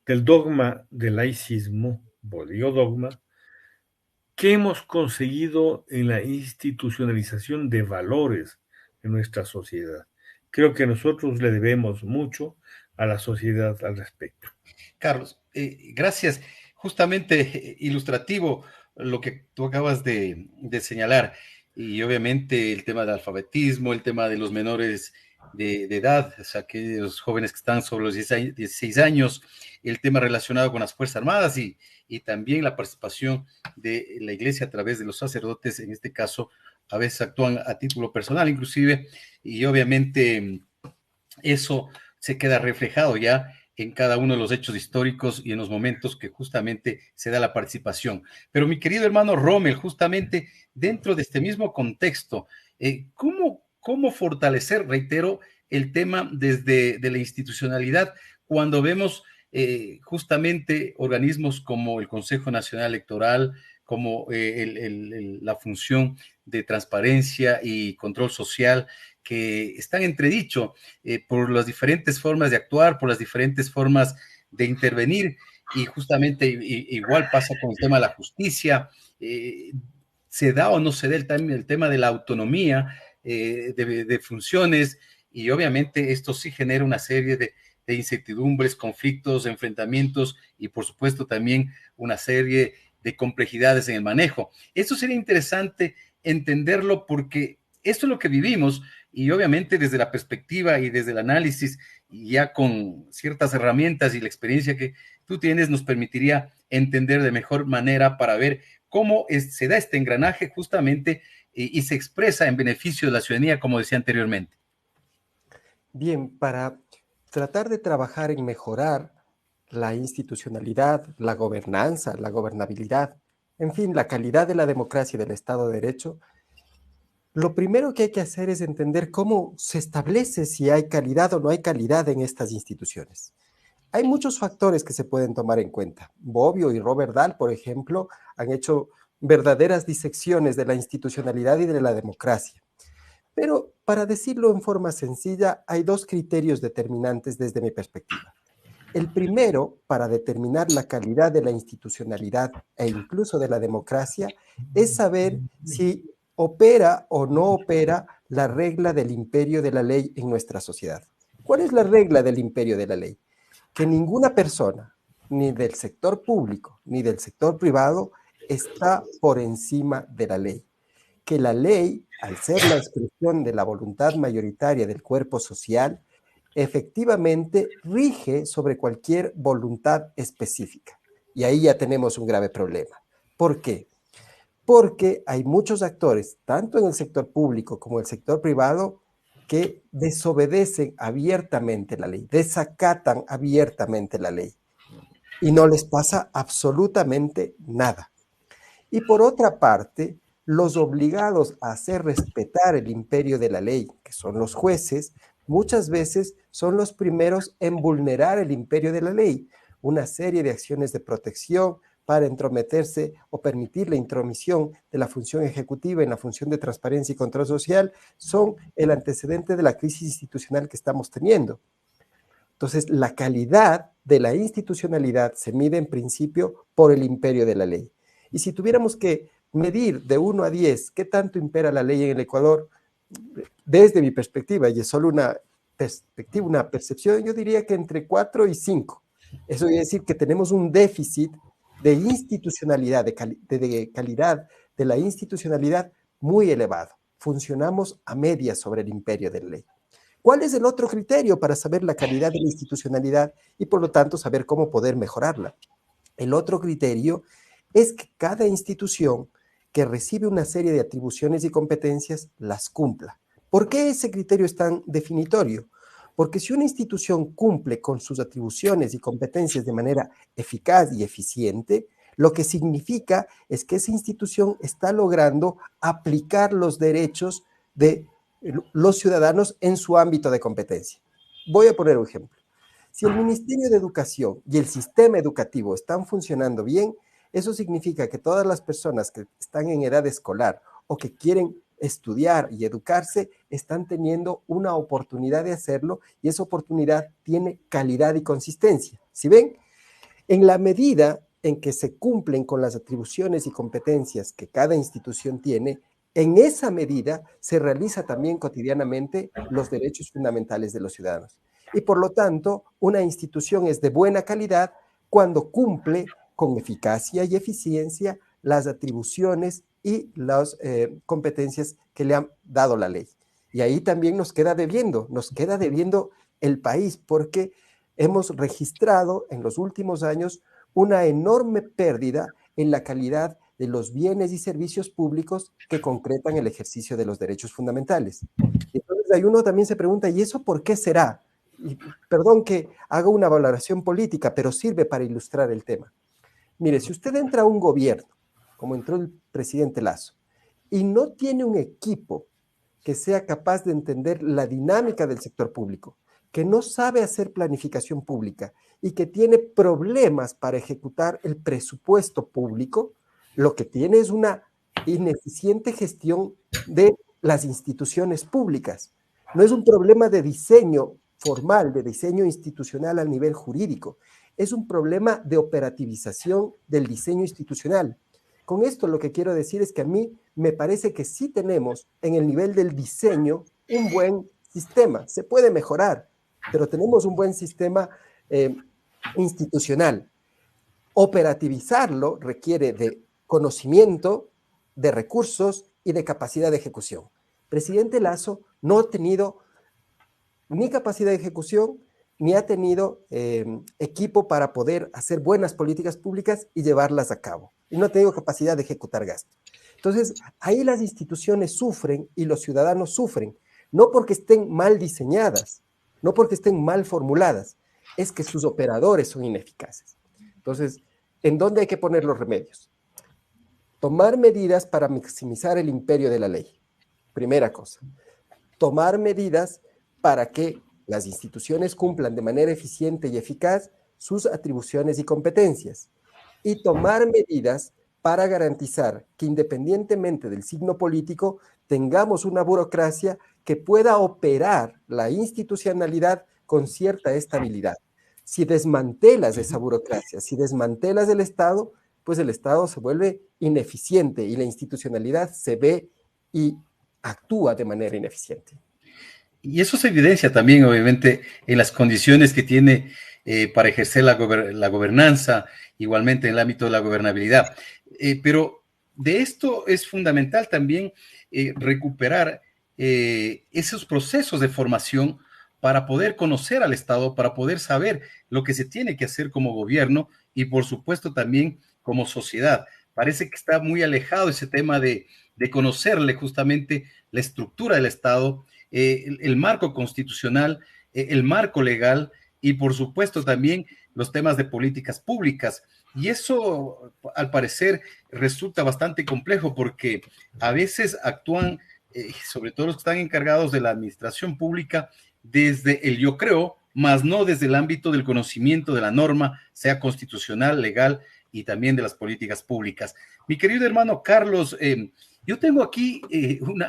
dogma del laicismo, o digo dogma, ¿qué hemos conseguido en la institucionalización de valores en nuestra sociedad? Creo que nosotros le debemos mucho a la sociedad al respecto. Carlos, gracias. Justamente ilustrativo lo que tú acabas de señalar. Y obviamente el tema del alfabetismo, el tema de los menores de edad, o sea, aquellos jóvenes que están sobre los 16 años, el tema relacionado con las Fuerzas Armadas y también la participación de la Iglesia a través de los sacerdotes, en este caso, a veces actúan a título personal inclusive, y obviamente eso se queda reflejado ya en cada uno de los hechos históricos y en los momentos que justamente se da la participación. Pero mi querido hermano Rommel, justamente dentro de este mismo contexto, ¿cómo fortalecer, reitero, el tema desde de la institucionalidad cuando vemos justamente organismos como el Consejo Nacional Electoral, como la función de transparencia y control social, que están entredicho por las diferentes formas de actuar, por las diferentes formas de intervenir, y justamente igual pasa con el tema de la justicia, se da o no se da el tema de la autonomía de funciones, y obviamente esto sí genera una serie de incertidumbres, conflictos, enfrentamientos y por supuesto también una serie de complejidades en el manejo. Esto sería interesante entenderlo porque esto es lo que vivimos y obviamente desde la perspectiva y desde el análisis y ya con ciertas herramientas y la experiencia que tú tienes nos permitiría entender de mejor manera para ver cómo se da este engranaje justamente y se expresa en beneficio de la ciudadanía, como decía anteriormente. Bien, para tratar de trabajar en mejorar la institucionalidad, la gobernanza, la gobernabilidad, en fin, la calidad de la democracia y del Estado de Derecho, lo primero que hay que hacer es entender cómo se establece si hay calidad o no hay calidad en estas instituciones. Hay muchos factores que se pueden tomar en cuenta. Bobbio y Robert Dahl, por ejemplo, han hecho verdaderas disecciones de la institucionalidad y de la democracia. Pero para decirlo en forma sencilla, hay dos criterios determinantes desde mi perspectiva. El primero, para determinar la calidad de la institucionalidad e incluso de la democracia, es saber si opera o no opera la regla del imperio de la ley en nuestra sociedad. ¿Cuál es la regla del imperio de la ley? Que ninguna persona, ni del sector público, ni del sector privado, está por encima de la ley. Que la ley, al ser la expresión de la voluntad mayoritaria del cuerpo social, efectivamente rige sobre cualquier voluntad específica. Y ahí ya tenemos un grave problema. ¿Por qué? Porque hay muchos actores, tanto en el sector público como en el sector privado, que desobedecen abiertamente la ley, desacatan abiertamente la ley y no les pasa absolutamente nada. Y por otra parte, los obligados a hacer respetar el imperio de la ley, que son los jueces, muchas veces son los primeros en vulnerar el imperio de la ley. Una serie de acciones de protección para entrometerse o permitir la intromisión de la función ejecutiva en la función de transparencia y control social son el antecedente de la crisis institucional que estamos teniendo. Entonces, la calidad de la institucionalidad se mide en principio por el imperio de la ley. Y si tuviéramos que medir de 1 a 10 qué tanto impera la ley en el Ecuador, desde mi perspectiva, y es solo una perspectiva, una percepción, yo diría que entre 4 y 5. Eso quiere decir que tenemos un déficit de institucionalidad, de calidad de la institucionalidad muy elevado. Funcionamos a medias sobre el imperio de la ley. ¿Cuál es el otro criterio para saber la calidad de la institucionalidad y por lo tanto saber cómo poder mejorarla? El otro criterio es que cada institución que recibe una serie de atribuciones y competencias las cumpla. ¿Por qué ese criterio es tan definitorio? Porque si una institución cumple con sus atribuciones y competencias de manera eficaz y eficiente, lo que significa es que esa institución está logrando aplicar los derechos de los ciudadanos en su ámbito de competencia. Voy a poner un ejemplo. Si el Ministerio de Educación y el sistema educativo están funcionando bien, eso significa que todas las personas que están en edad escolar o que quieren estudiar y educarse están teniendo una oportunidad de hacerlo y esa oportunidad tiene calidad y consistencia. ¿Sí ven? En la medida en que se cumplen con las atribuciones y competencias que cada institución tiene, en esa medida se realiza también cotidianamente los derechos fundamentales de los ciudadanos. Y por lo tanto, una institución es de buena calidad cuando cumple con eficacia y eficiencia las atribuciones y las competencias que le han dado la ley. Y ahí también nos queda debiendo el país, porque hemos registrado en los últimos años una enorme pérdida en la calidad de los bienes y servicios públicos que concretan el ejercicio de los derechos fundamentales. Entonces, ahí uno también se pregunta, ¿y eso por qué será? Y perdón que haga una valoración política, pero sirve para ilustrar el tema. Mire, si usted entra a un gobierno, como entró el presidente Lasso, y no tiene un equipo que sea capaz de entender la dinámica del sector público, que no sabe hacer planificación pública y que tiene problemas para ejecutar el presupuesto público, lo que tiene es una ineficiente gestión de las instituciones públicas. No es un problema de diseño formal, de diseño institucional a nivel jurídico, es un problema de operativización del diseño institucional. Con esto lo que quiero decir es que a mí me parece que sí tenemos en el nivel del diseño un buen sistema. Se puede mejorar, pero tenemos un buen sistema institucional. Operativizarlo requiere de conocimiento, de recursos y de capacidad de ejecución. Presidente Lasso no ha tenido ni capacidad de ejecución, ni ha tenido equipo para poder hacer buenas políticas públicas y llevarlas a cabo. Y no ha tenido capacidad de ejecutar gasto. Entonces, ahí las instituciones sufren y los ciudadanos sufren, no porque estén mal diseñadas, no porque estén mal formuladas, es que sus operadores son ineficaces. Entonces, ¿en dónde hay que poner los remedios? Tomar medidas para maximizar el imperio de la ley. Primera cosa. Tomar medidas para que las instituciones cumplan de manera eficiente y eficaz sus atribuciones y competencias. Y tomar medidas para garantizar que independientemente del signo político, tengamos una burocracia que pueda operar la institucionalidad con cierta estabilidad. Si desmantelas esa burocracia, si desmantelas el Estado, pues el Estado se vuelve ineficiente y la institucionalidad se ve y actúa de manera ineficiente. Y eso se evidencia también, obviamente, en las condiciones que tiene para ejercer la gobernanza, igualmente en el ámbito de la gobernabilidad. Pero de esto es fundamental también recuperar esos procesos de formación para poder conocer al Estado, para poder saber lo que se tiene que hacer como gobierno y, por supuesto, también como sociedad. Parece que está muy alejado ese tema de conocerle justamente la estructura del Estado, el marco constitucional, el marco legal y por supuesto también los temas de políticas públicas. Y eso al parecer resulta bastante complejo porque a veces actúan, sobre todo los que están encargados de la administración pública, desde el yo creo, más no desde el ámbito del conocimiento de la norma, sea constitucional, legal y también de las políticas públicas. Mi querido hermano Carlos, yo tengo aquí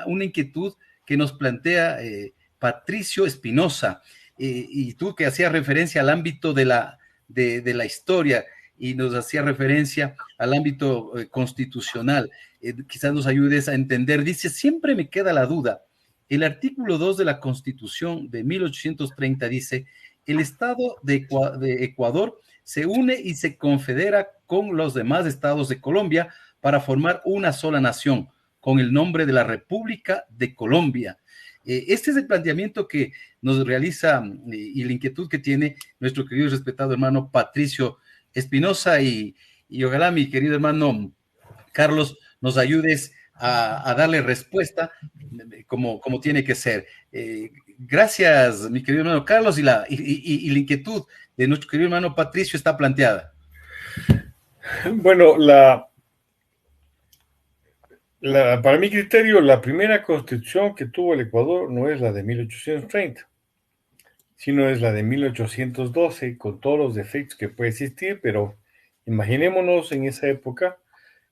una inquietud que nos plantea Patricio Espinosa, y tú que hacías referencia al ámbito de la historia y nos hacía referencia al ámbito constitucional, quizás nos ayudes a entender. Dice, siempre me queda la duda, el artículo 2 de la Constitución de 1830 dice, el Estado de Ecuador se une y se confedera con los demás estados de Colombia para formar una sola nación, con el nombre de la República de Colombia. Este es el planteamiento que nos realiza y la inquietud que tiene nuestro querido y respetado hermano Patricio Espinosa y ojalá mi querido hermano Carlos nos ayudes a darle respuesta como tiene que ser. Gracias, mi querido hermano Carlos, y la inquietud de nuestro querido hermano Patricio está planteada. Bueno, para mi criterio, la primera constitución que tuvo el Ecuador no es la de 1830, sino es la de 1812, con todos los defectos que puede existir, pero imaginémonos en esa época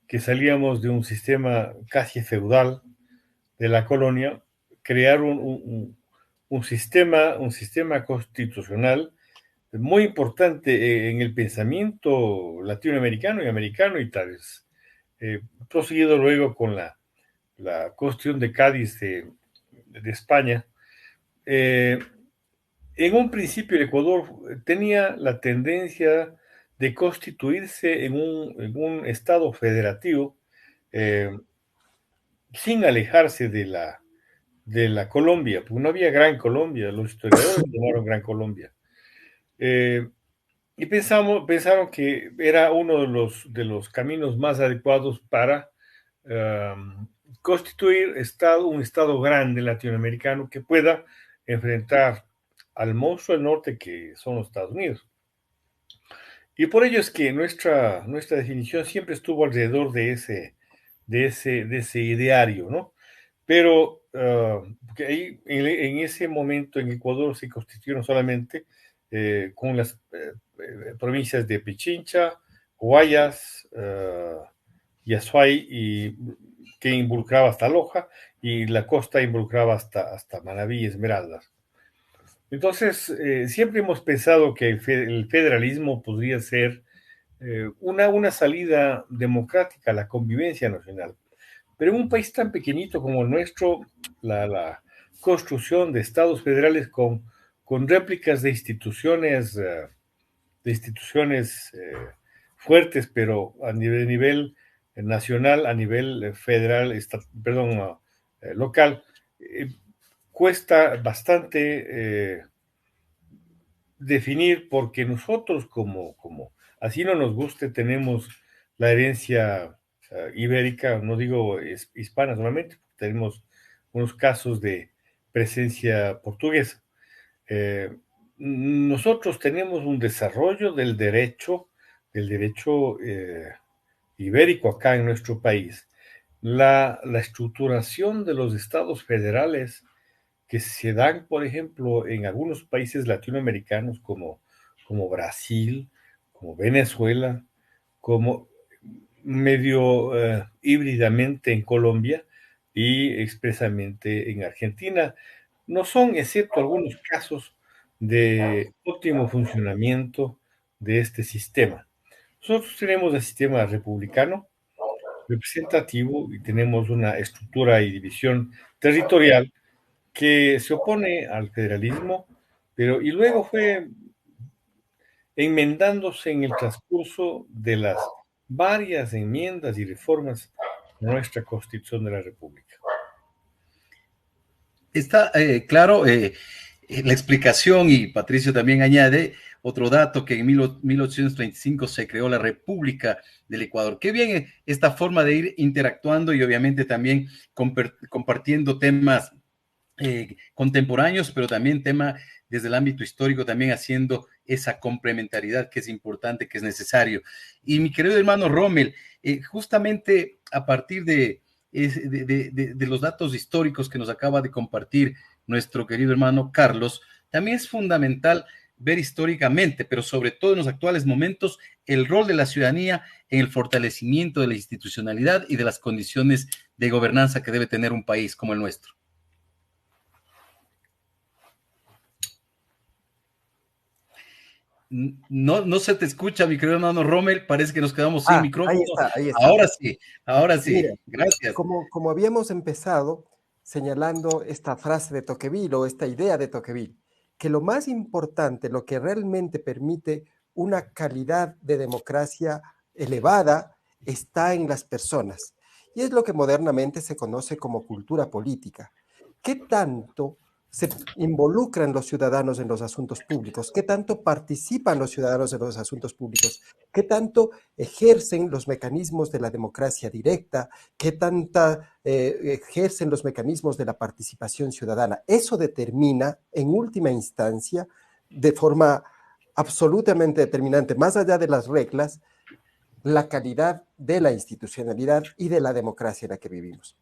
que salíamos de un sistema casi feudal de la colonia, crear un sistema constitucional muy importante en el pensamiento latinoamericano y americano y tal vez proseguido luego con la Constitución de Cádiz de España. En un principio el Ecuador tenía la tendencia de constituirse en un estado federativo sin alejarse de la Colombia, porque no había Gran Colombia, los historiadores llamaron Gran Colombia. Y pensaron que era uno de los caminos más adecuados para constituir un estado grande latinoamericano que pueda enfrentar al monstruo del norte que son los Estados Unidos. Y por ello es que nuestra definición siempre estuvo alrededor de ese ideario, ¿no? Pero porque ahí, en ese momento en Ecuador se constituyeron solamente con las provincias de Pichincha, Guayas, y Azuay, que involucraba hasta Loja, y la costa involucraba hasta Manabí y Esmeraldas. Entonces, siempre hemos pensado que el federalismo podría ser una salida democrática a la convivencia nacional. Pero en un país tan pequeñito como el nuestro, la construcción de estados federales con réplicas de instituciones fuertes, pero a nivel nacional, a nivel federal, local, cuesta bastante definir, porque nosotros como así no nos guste, tenemos la herencia ibérica, no digo hispana solamente, tenemos unos casos de presencia portuguesa. Nosotros tenemos un desarrollo del derecho ibérico acá en nuestro país. La estructuración de los estados federales que se dan, por ejemplo, en algunos países latinoamericanos como Brasil, como Venezuela, como medio híbridamente en Colombia y expresamente en Argentina, no son, excepto algunos casos, de óptimo funcionamiento de este sistema. Nosotros tenemos el sistema republicano, representativo, y tenemos una estructura y división territorial que se opone al federalismo, pero y luego fue enmendándose en el transcurso de las varias enmiendas y reformas a nuestra Constitución de la República. Está claro la explicación, y Patricio también añade otro dato, que en 1835 se creó la República del Ecuador. Qué bien esta forma de ir interactuando y obviamente también compartiendo temas contemporáneos, pero también tema desde el ámbito histórico, también haciendo esa complementariedad que es importante, que es necesario. Y mi querido hermano Rommel, justamente a partir de los datos históricos que nos acaba de compartir nuestro querido hermano Carlos, también es fundamental ver históricamente, pero sobre todo en los actuales momentos, el rol de la ciudadanía en el fortalecimiento de la institucionalidad y de las condiciones de gobernanza que debe tener un país como el nuestro. No se te escucha, mi querido hermano Rommel, parece que nos quedamos sin micrófono. Ahí está. Ahora sí, Mira, gracias. Como habíamos empezado señalando esta frase de Tocqueville o esta idea de Tocqueville, que lo más importante, lo que realmente permite una calidad de democracia elevada, está en las personas. Y es lo que modernamente se conoce como cultura política. ¿Qué tanto se involucran los ciudadanos en los asuntos públicos? ¿Qué tanto participan los ciudadanos en los asuntos públicos? ¿Qué tanto ejercen los mecanismos de la democracia directa? ¿Qué tanta ejercen los mecanismos de la participación ciudadana? Eso determina, en última instancia, de forma absolutamente determinante, más allá de las reglas, la calidad de la institucionalidad y de la democracia en la que vivimos.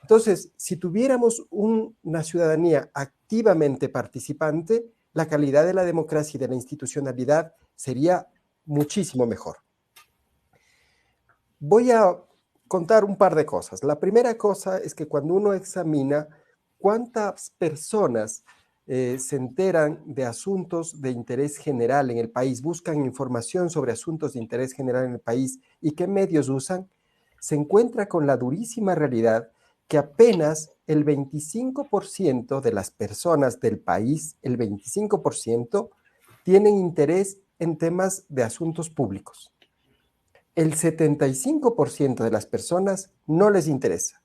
Entonces, si tuviéramos una ciudadanía activamente participante, la calidad de la democracia y de la institucionalidad sería muchísimo mejor. Voy a contar un par de cosas. La primera cosa es que cuando uno examina cuántas personas se enteran de asuntos de interés general en el país, buscan información sobre asuntos de interés general en el país y qué medios usan, se encuentra con la durísima realidad que apenas el 25% de las personas del país, el 25%, tienen interés en temas de asuntos públicos. El 75% de las personas no les interesa.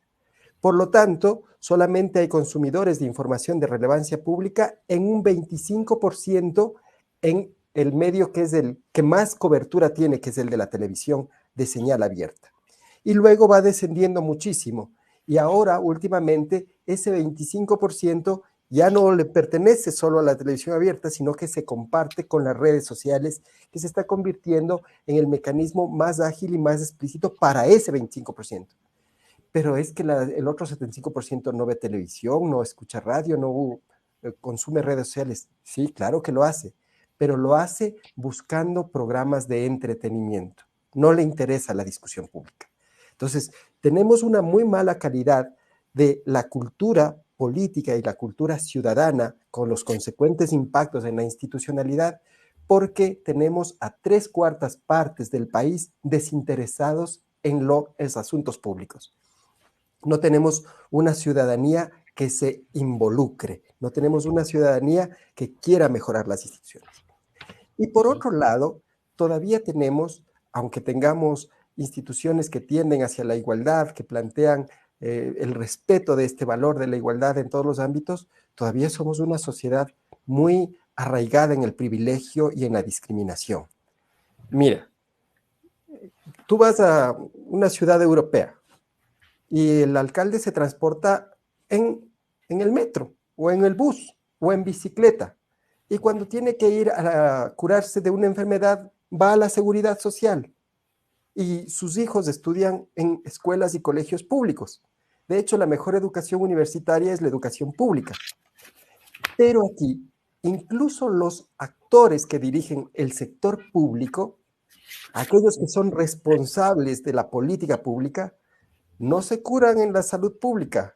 Por lo tanto, solamente hay consumidores de información de relevancia pública en un 25% en el medio que es el que más cobertura tiene, que es el de la televisión de señal abierta. Y luego va descendiendo muchísimo. Y ahora, últimamente, ese 25% ya no le pertenece solo a la televisión abierta, sino que se comparte con las redes sociales, que se está convirtiendo en el mecanismo más ágil y más explícito para ese 25%. Pero es que el otro 75% no ve televisión, no escucha radio, no consume redes sociales. Sí, claro que lo hace, pero lo hace buscando programas de entretenimiento. No le interesa la discusión pública. Entonces, tenemos una muy mala calidad de la cultura política y la cultura ciudadana con los consecuentes impactos en la institucionalidad, porque tenemos a 3/4 partes del país desinteresados en los asuntos públicos. No tenemos una ciudadanía que se involucre, no tenemos una ciudadanía que quiera mejorar las instituciones. Y por otro lado, todavía tenemos, aunque tengamos instituciones que tienden hacia la igualdad, que plantean el respeto de este valor de la igualdad en todos los ámbitos, todavía somos una sociedad muy arraigada en el privilegio y en la discriminación. Mira, tú vas a una ciudad europea y el alcalde se transporta en el metro o en el bus o en bicicleta. Y cuando tiene que ir a curarse de una enfermedad, va a la seguridad social. Y sus hijos estudian en escuelas y colegios públicos. De hecho, la mejor educación universitaria es la educación pública. Pero aquí, incluso los actores que dirigen el sector público, aquellos que son responsables de la política pública, no se curan en la salud pública,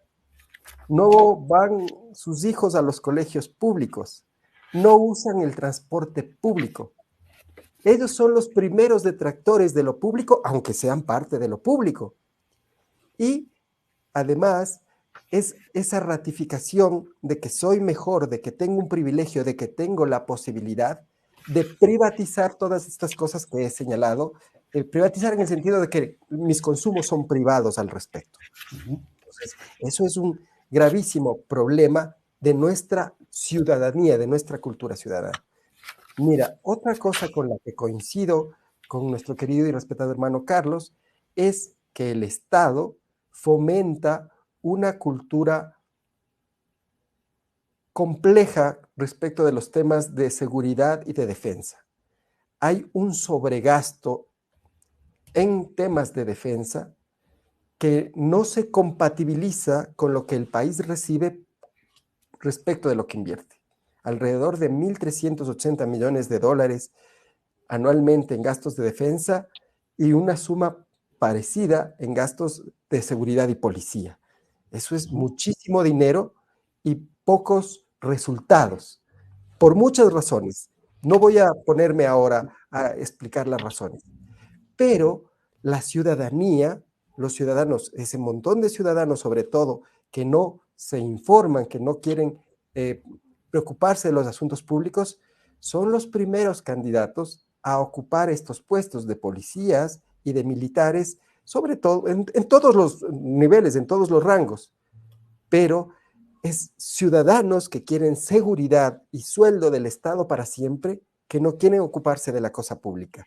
no van sus hijos a los colegios públicos, no usan el transporte público. Ellos son los primeros detractores de lo público, aunque sean parte de lo público. Y además es esa ratificación de que soy mejor, de que tengo un privilegio, de que tengo la posibilidad de privatizar todas estas cosas que he señalado, privatizar en el sentido de que mis consumos son privados al respecto. Entonces, eso es un gravísimo problema de nuestra ciudadanía, de nuestra cultura ciudadana. Mira, otra cosa con la que coincido con nuestro querido y respetado hermano Carlos es que el Estado fomenta una cultura compleja respecto de los temas de seguridad y de defensa. Hay un sobregasto en temas de defensa que no se compatibiliza con lo que el país recibe respecto de lo que invierte. Alrededor de 1.380 millones de dólares anualmente en gastos de defensa y una suma parecida en gastos de seguridad y policía. Eso es muchísimo dinero y pocos resultados, por muchas razones. No voy a ponerme ahora a explicar las razones, pero la ciudadanía, los ciudadanos, ese montón de ciudadanos sobre todo, que no se informan, que no quieren preocuparse de los asuntos públicos, son los primeros candidatos a ocupar estos puestos de policías y de militares, sobre todo en todos los niveles, en todos los rangos. Pero es ciudadanos que quieren seguridad y sueldo del Estado para siempre, que no quieren ocuparse de la cosa pública.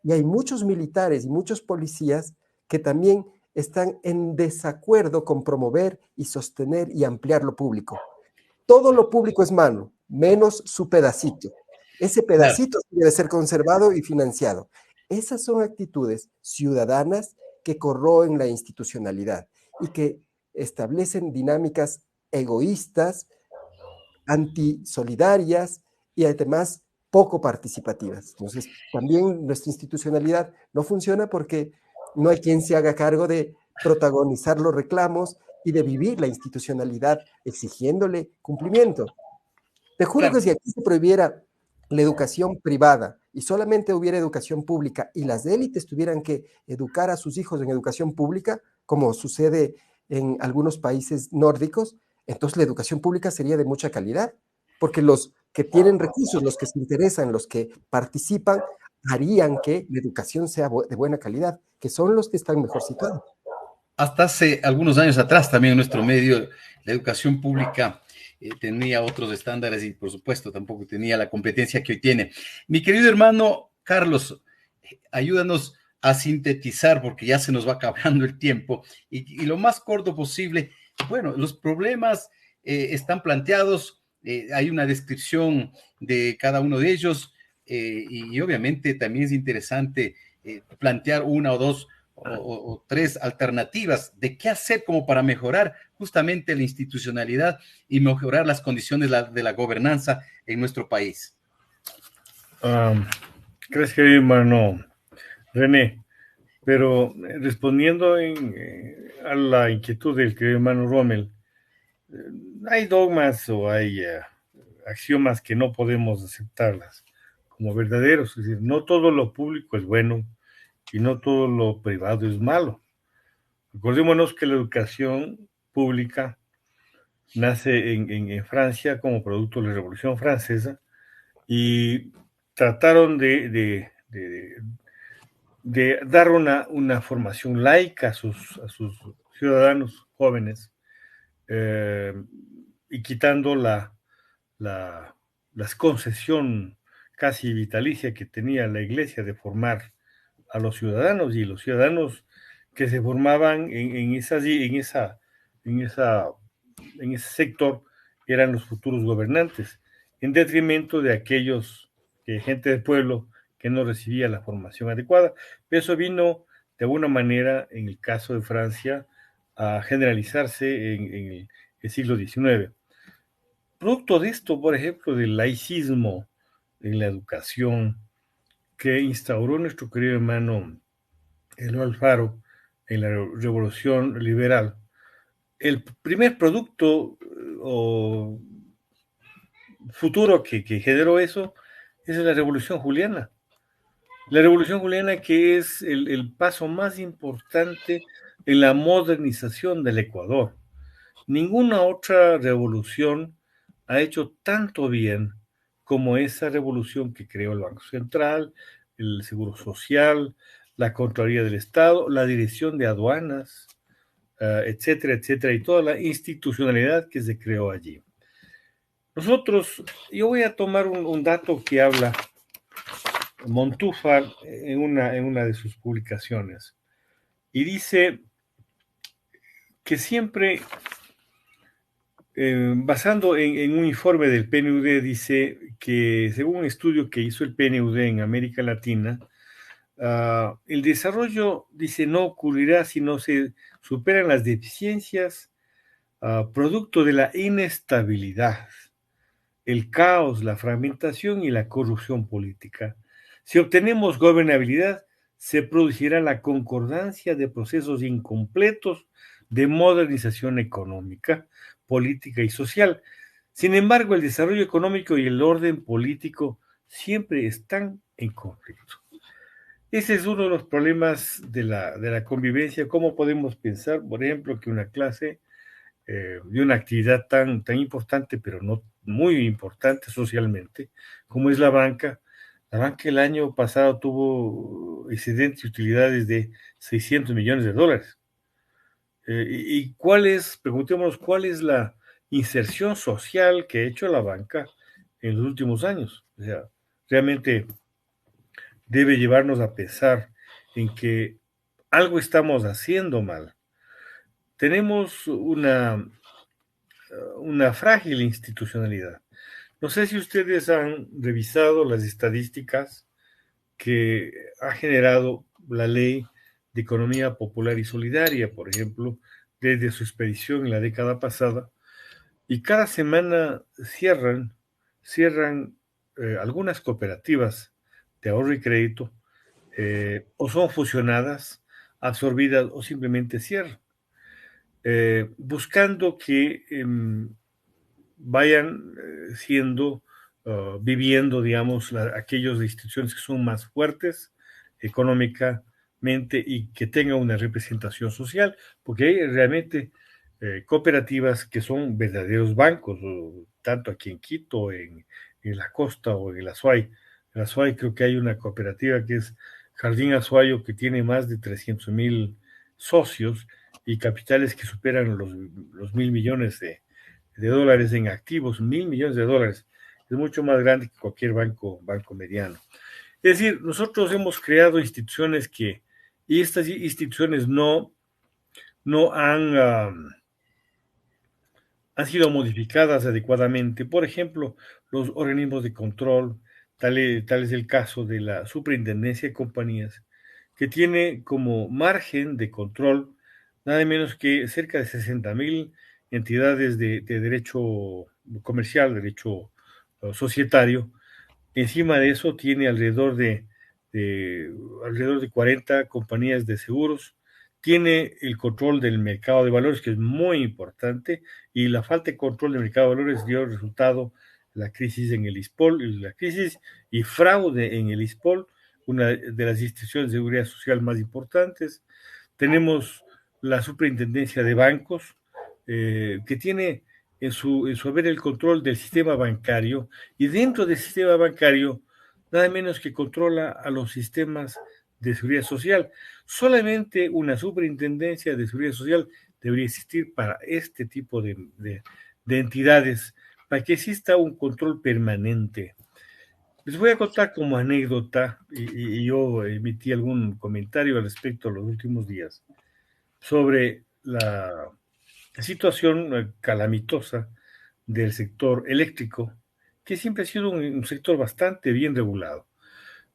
Y hay muchos militares y muchos policías que también están en desacuerdo con promover y sostener y ampliar lo público. Todo lo público es malo, menos su pedacito. Ese pedacito debe ser conservado y financiado. Esas son actitudes ciudadanas que corroen la institucionalidad y que establecen dinámicas egoístas, antisolidarias y además poco participativas. Entonces, también nuestra institucionalidad no funciona porque no hay quien se haga cargo de protagonizar los reclamos y de vivir la institucionalidad exigiéndole cumplimiento. Te juro que si aquí se prohibiera la educación privada y solamente hubiera educación pública y las élites tuvieran que educar a sus hijos en educación pública, como sucede en algunos países nórdicos, entonces la educación pública sería de mucha calidad, porque los que tienen recursos, los que se interesan, los que participan, harían que la educación sea de buena calidad, que son los que están mejor situados. Hasta hace algunos años atrás también en nuestro medio la educación pública tenía otros estándares y por supuesto tampoco tenía la competencia que hoy tiene. Mi querido hermano Carlos, ayúdanos a sintetizar porque ya se nos va acabando el tiempo y lo más corto posible. Bueno, los problemas están planteados, hay una descripción de cada uno de ellos y obviamente también es interesante plantear una o dos o tres alternativas de qué hacer como para mejorar justamente la institucionalidad y mejorar las condiciones de la gobernanza en nuestro país. ¿Crees que, hermano René? Pero respondiendo a la inquietud del querido hermano Rommel, hay dogmas o hay axiomas que no podemos aceptarlas como verdaderos. Es decir, no todo lo público es bueno y no todo lo privado es malo. Recordémonos que la educación pública nace en Francia como producto de la Revolución Francesa y trataron de dar una formación laica a sus ciudadanos jóvenes, y quitando la concesión casi vitalicia que tenía la Iglesia de formar a los ciudadanos, y los ciudadanos que se formaban en ese sector eran los futuros gobernantes, en detrimento de aquellos gente del pueblo que no recibía la formación adecuada. Eso vino de alguna manera, en el caso de Francia, a generalizarse en el siglo XIX. Producto de esto, por ejemplo, del laicismo en la educación que instauró nuestro querido hermano Eloy Alfaro en la Revolución Liberal, el primer producto o futuro que generó eso es la Revolución Juliana. La Revolución Juliana, que es el paso más importante en la modernización del Ecuador. Ninguna otra revolución ha hecho tanto bien como esa revolución que creó el Banco Central, el Seguro Social, la Contraloría del Estado, la Dirección de Aduanas, etcétera, etcétera, y toda la institucionalidad que se creó allí. Yo voy a tomar un dato que habla Montúfar en una de sus publicaciones, y dice que siempre, basando en un informe del PNUD, dice que según un estudio que hizo el PNUD en América Latina, el desarrollo, dice, no ocurrirá si no se superan las deficiencias producto de la inestabilidad, el caos, la fragmentación y la corrupción política. Si obtenemos gobernabilidad, se producirá la concordancia de procesos incompletos de modernización económica, política y social. Sin embargo, el desarrollo económico y el orden político siempre están en conflicto. Ese es uno de los problemas de la convivencia. ¿Cómo podemos pensar, por ejemplo, que una clase de una actividad tan importante, pero no muy importante socialmente, como es la banca el año pasado tuvo excedentes y utilidades de 600 millones de dólares? Preguntémonos, ¿cuál es la inserción social que ha hecho la banca en los últimos años? O sea, realmente debe llevarnos a pensar en que algo estamos haciendo mal. Tenemos una frágil institucionalidad. No sé si ustedes han revisado las estadísticas que ha generado la Ley de Economía Popular y Solidaria, por ejemplo, desde su expedición en la década pasada, y cada semana cierran algunas cooperativas de ahorro y crédito, o son fusionadas, absorbidas o simplemente cierran, buscando que vayan viviendo, digamos, aquellas instituciones que son más fuertes económicamente y que tengan una representación social, porque hay realmente cooperativas que son verdaderos bancos, tanto aquí en Quito, en la costa o en el Azuay. En el Azuay creo que hay una cooperativa que es Jardín Azuayo, que tiene más de 300,000 socios y capitales que superan los 1,000 millones de dólares en activos, 1,000 millones de dólares. Es mucho más grande que cualquier banco mediano. Es decir, nosotros hemos creado instituciones y estas instituciones no han sido modificadas adecuadamente. Por ejemplo, los organismos de control, tal es el caso de la Superintendencia de Compañías, que tiene como margen de control nada menos que cerca de 60,000 entidades de derecho comercial, derecho societario. Encima de eso tiene alrededor de 40 compañías de seguros. Tiene el control del mercado de valores, que es muy importante, y la falta de control del mercado de valores dio resultado la crisis en el ISPOL, la crisis y fraude en el ISPOL, una de las instituciones de seguridad social más importantes. Tenemos la Superintendencia de Bancos, que tiene en su haber el control del sistema bancario, y dentro del sistema bancario nada menos que controla a los sistemas de seguridad social. Solamente una superintendencia de seguridad social debería existir para este tipo de entidades, para que exista un control permanente. Les voy a contar como anécdota, y yo emití algún comentario al respecto los últimos días, sobre la situación calamitosa del sector eléctrico, que siempre ha sido un sector bastante bien regulado.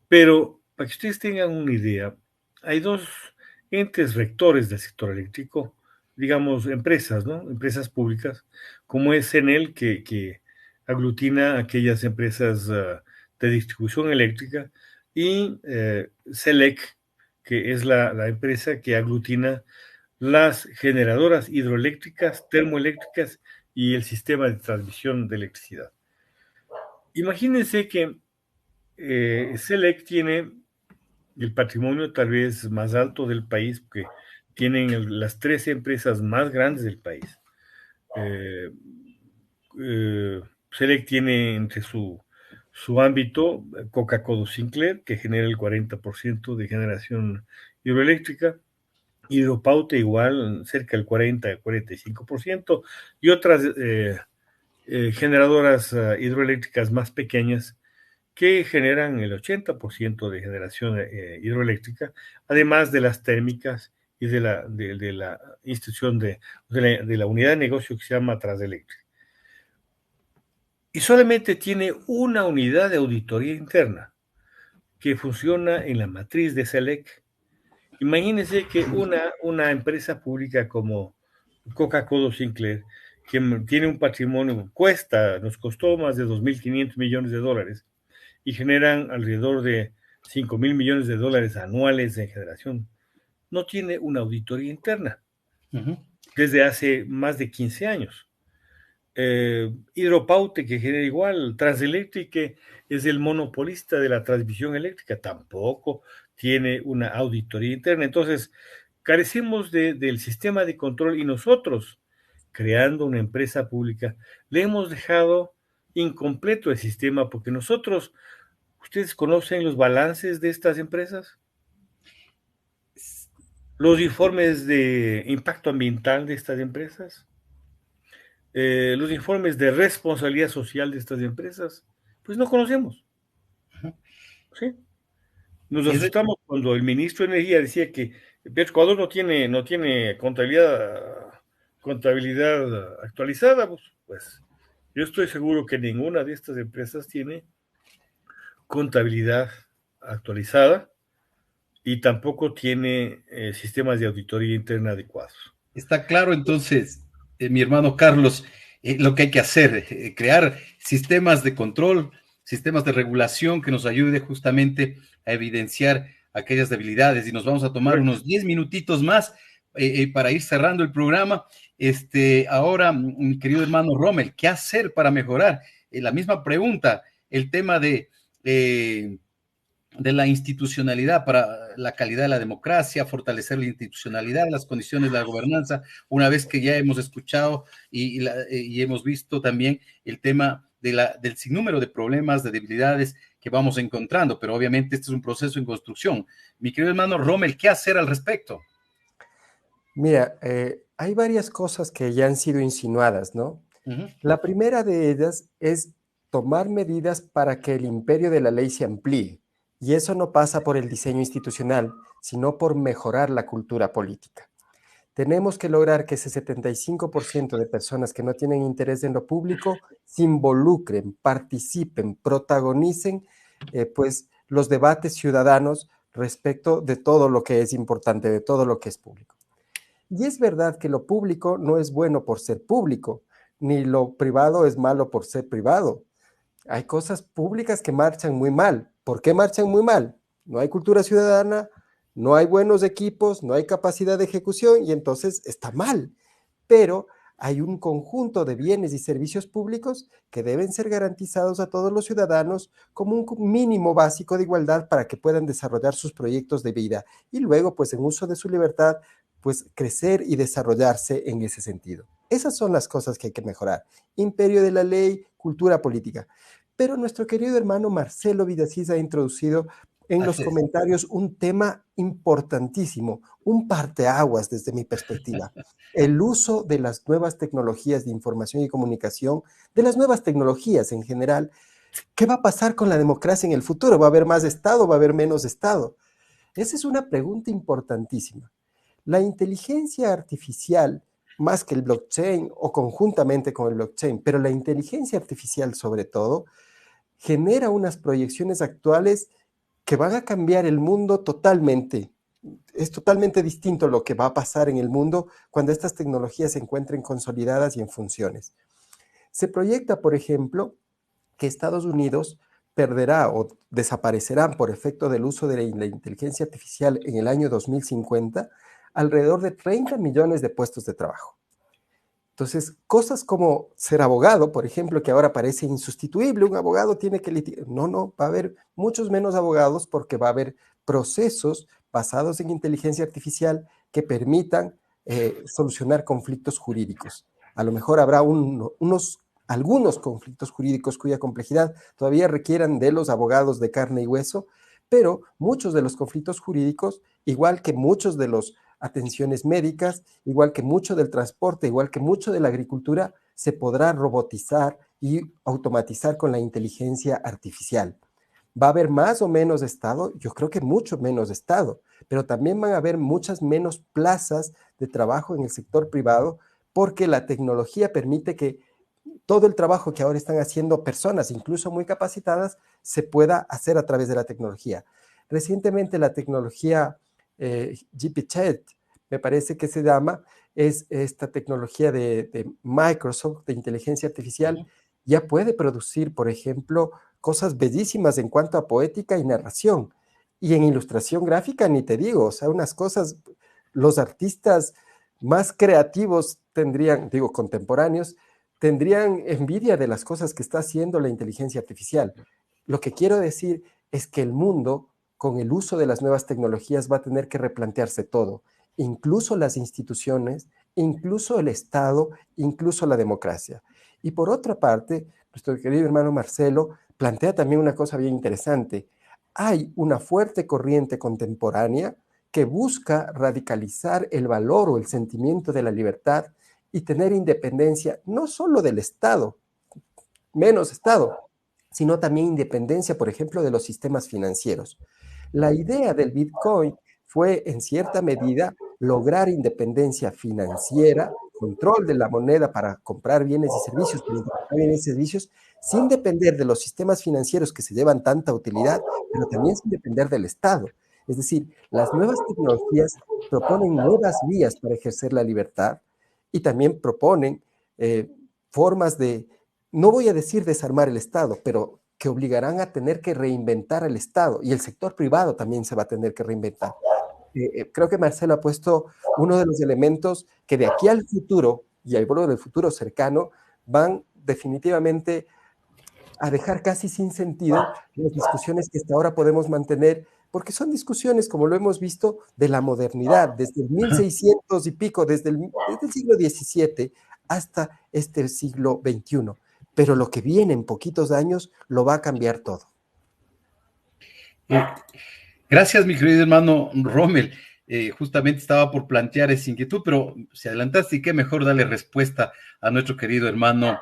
Pero para que ustedes tengan una idea, hay dos entes rectores del sector eléctrico, digamos empresas, ¿no? Empresas públicas, como es Enel, que aglutina aquellas empresas de distribución eléctrica, y Selec, que es la empresa que aglutina las generadoras hidroeléctricas, termoeléctricas y el sistema de transmisión de electricidad. Imagínense que Selec tiene el patrimonio tal vez más alto del país, porque tienen las 13 empresas más grandes del país. Selec tiene entre su ámbito Coca-Cola Sinclair, que genera el 40% de generación hidroeléctrica, Hidropaute igual, cerca del 40-45%, y otras generadoras hidroeléctricas más pequeñas que generan el 80% de generación hidroeléctrica, además de las térmicas y de la institución de la unidad de negocio que se llama Transelectric. Y solamente tiene una unidad de auditoría interna que funciona en la matriz de Selec. Imagínense que una empresa pública como Coca-Cola Sinclair, que tiene un patrimonio, nos costó más de 2.500 millones de dólares y generan alrededor de 5.000 millones de dólares anuales en generación, no tiene una auditoría interna desde hace más de 15 años. Hidropaute, que genera igual, Transelectric, que es el monopolista de la transmisión eléctrica, tampoco tiene una auditoría interna. Entonces, carecemos del sistema de control, y nosotros, creando una empresa pública, le hemos dejado incompleto el sistema, porque nosotros, ¿ustedes conocen los balances de estas empresas? ¿Los informes de impacto ambiental de estas empresas? Los informes de responsabilidad social de estas empresas? Pues no conocemos. ¿Sí? Nos asustamos cuando el ministro de Energía decía que Ecuador no tiene contabilidad actualizada. Pues yo estoy seguro que ninguna de estas empresas tiene contabilidad actualizada y tampoco tiene sistemas de auditoría interna adecuados. Está claro, entonces, mi hermano Carlos, lo que hay que hacer, crear sistemas de control, sistemas de regulación que nos ayude justamente a evidenciar aquellas debilidades, y nos vamos a tomar unos 10 minutitos más para ir cerrando el programa. Ahora, mi querido hermano Rommel, ¿qué hacer para mejorar? La misma pregunta, el tema de la institucionalidad para la calidad de la democracia, fortalecer la institucionalidad, las condiciones de la gobernanza, una vez que ya hemos escuchado y hemos visto también el tema del sinnúmero de problemas, de debilidades que vamos encontrando, pero obviamente este es un proceso en construcción. Mi querido hermano Rommel, ¿qué hacer al respecto? Mira, hay varias cosas que ya han sido insinuadas, ¿no? La primera de ellas es tomar medidas para que el imperio de la ley se amplíe. Y eso no pasa por el diseño institucional, sino por mejorar la cultura política. Tenemos que lograr que ese 75% de personas que no tienen interés en lo público se involucren, participen, protagonicen pues, los debates ciudadanos respecto de todo lo que es importante, de todo lo que es público. Y es verdad que lo público no es bueno por ser público, ni lo privado es malo por ser privado. Hay cosas públicas que marchan muy mal. ¿Por qué marchan muy mal? No hay cultura ciudadana, no hay buenos equipos, no hay capacidad de ejecución y entonces está mal. Pero hay un conjunto de bienes y servicios públicos que deben ser garantizados a todos los ciudadanos como un mínimo básico de igualdad para que puedan desarrollar sus proyectos de vida y luego, pues en uso de su libertad, pues crecer y desarrollarse en ese sentido. Esas son las cosas que hay que mejorar. Imperio de la ley, cultura política. Pero nuestro querido hermano Marcelo Villasís ha introducido en los comentarios un tema importantísimo, un parteaguas desde mi perspectiva. El uso de las nuevas tecnologías de información y comunicación, de las nuevas tecnologías en general. ¿Qué va a pasar con la democracia en el futuro? ¿Va a haber más Estado? ¿Va a haber menos Estado? Esa es una pregunta importantísima. La inteligencia artificial, más que el blockchain o conjuntamente con el blockchain, pero la inteligencia artificial sobre todo, genera unas proyecciones actuales que van a cambiar el mundo totalmente. Es totalmente distinto lo que va a pasar en el mundo cuando estas tecnologías se encuentren consolidadas y en funciones. Se proyecta, por ejemplo, que Estados Unidos perderá o desaparecerán por efecto del uso de la inteligencia artificial en el año 2050 alrededor de 30 millones de puestos de trabajo. Entonces, cosas como ser abogado, por ejemplo, que ahora parece insustituible, un abogado tiene que litigar. No, va a haber muchos menos abogados porque va a haber procesos basados en inteligencia artificial que permitan solucionar conflictos jurídicos. A lo mejor habrá algunos conflictos jurídicos cuya complejidad todavía requieran de los abogados de carne y hueso, pero muchos de los conflictos jurídicos, igual que muchos de los atenciones médicas, igual que mucho del transporte, igual que mucho de la agricultura, se podrá robotizar y automatizar con la inteligencia artificial. ¿Va a haber más o menos Estado? Yo creo que mucho menos Estado, pero también van a haber muchas menos plazas de trabajo en el sector privado porque la tecnología permite que todo el trabajo que ahora están haciendo personas, incluso muy capacitadas, se pueda hacer a través de la tecnología. Recientemente la tecnología GPT, me parece que se llama, es esta tecnología de Microsoft de inteligencia artificial, ya puede producir, por ejemplo, cosas bellísimas en cuanto a poética y narración. Y en ilustración gráfica, ni te digo, o sea, unas cosas, los artistas más creativos tendrían, digo, contemporáneos, tendrían envidia de las cosas que está haciendo la inteligencia artificial. Lo que quiero decir es que el mundo, con el uso de las nuevas tecnologías, va a tener que replantearse todo, incluso las instituciones, incluso el Estado, incluso la democracia. Y por otra parte, nuestro querido hermano Marcelo plantea también una cosa bien interesante. Hay una fuerte corriente contemporánea que busca radicalizar el valor o el sentimiento de la libertad y tener independencia no solo del Estado, menos Estado, sino también independencia, por ejemplo, de los sistemas financieros. La idea del Bitcoin fue, en cierta medida, lograr independencia financiera, control de la moneda para comprar bienes y servicios, para intercambiar bienes y servicios, sin depender de los sistemas financieros que se llevan tanta utilidad, pero también sin depender del Estado. Es decir, las nuevas tecnologías proponen nuevas vías para ejercer la libertad y también proponen formas de, no voy a decir desarmar el Estado, pero que obligarán a tener que reinventar el Estado y el sector privado también se va a tener que reinventar. Creo que Marcelo ha puesto uno de los elementos que de aquí al futuro, y al vuelo del futuro cercano, van definitivamente a dejar casi sin sentido las discusiones que hasta ahora podemos mantener, porque son discusiones, como lo hemos visto, de la modernidad, desde el 1600 y pico, desde el siglo XVII hasta este siglo XXI. Pero lo que viene en poquitos años lo va a cambiar todo. Gracias, mi querido hermano Rommel. Justamente estaba por plantear esa inquietud, pero si adelantaste, y qué mejor darle respuesta a nuestro querido hermano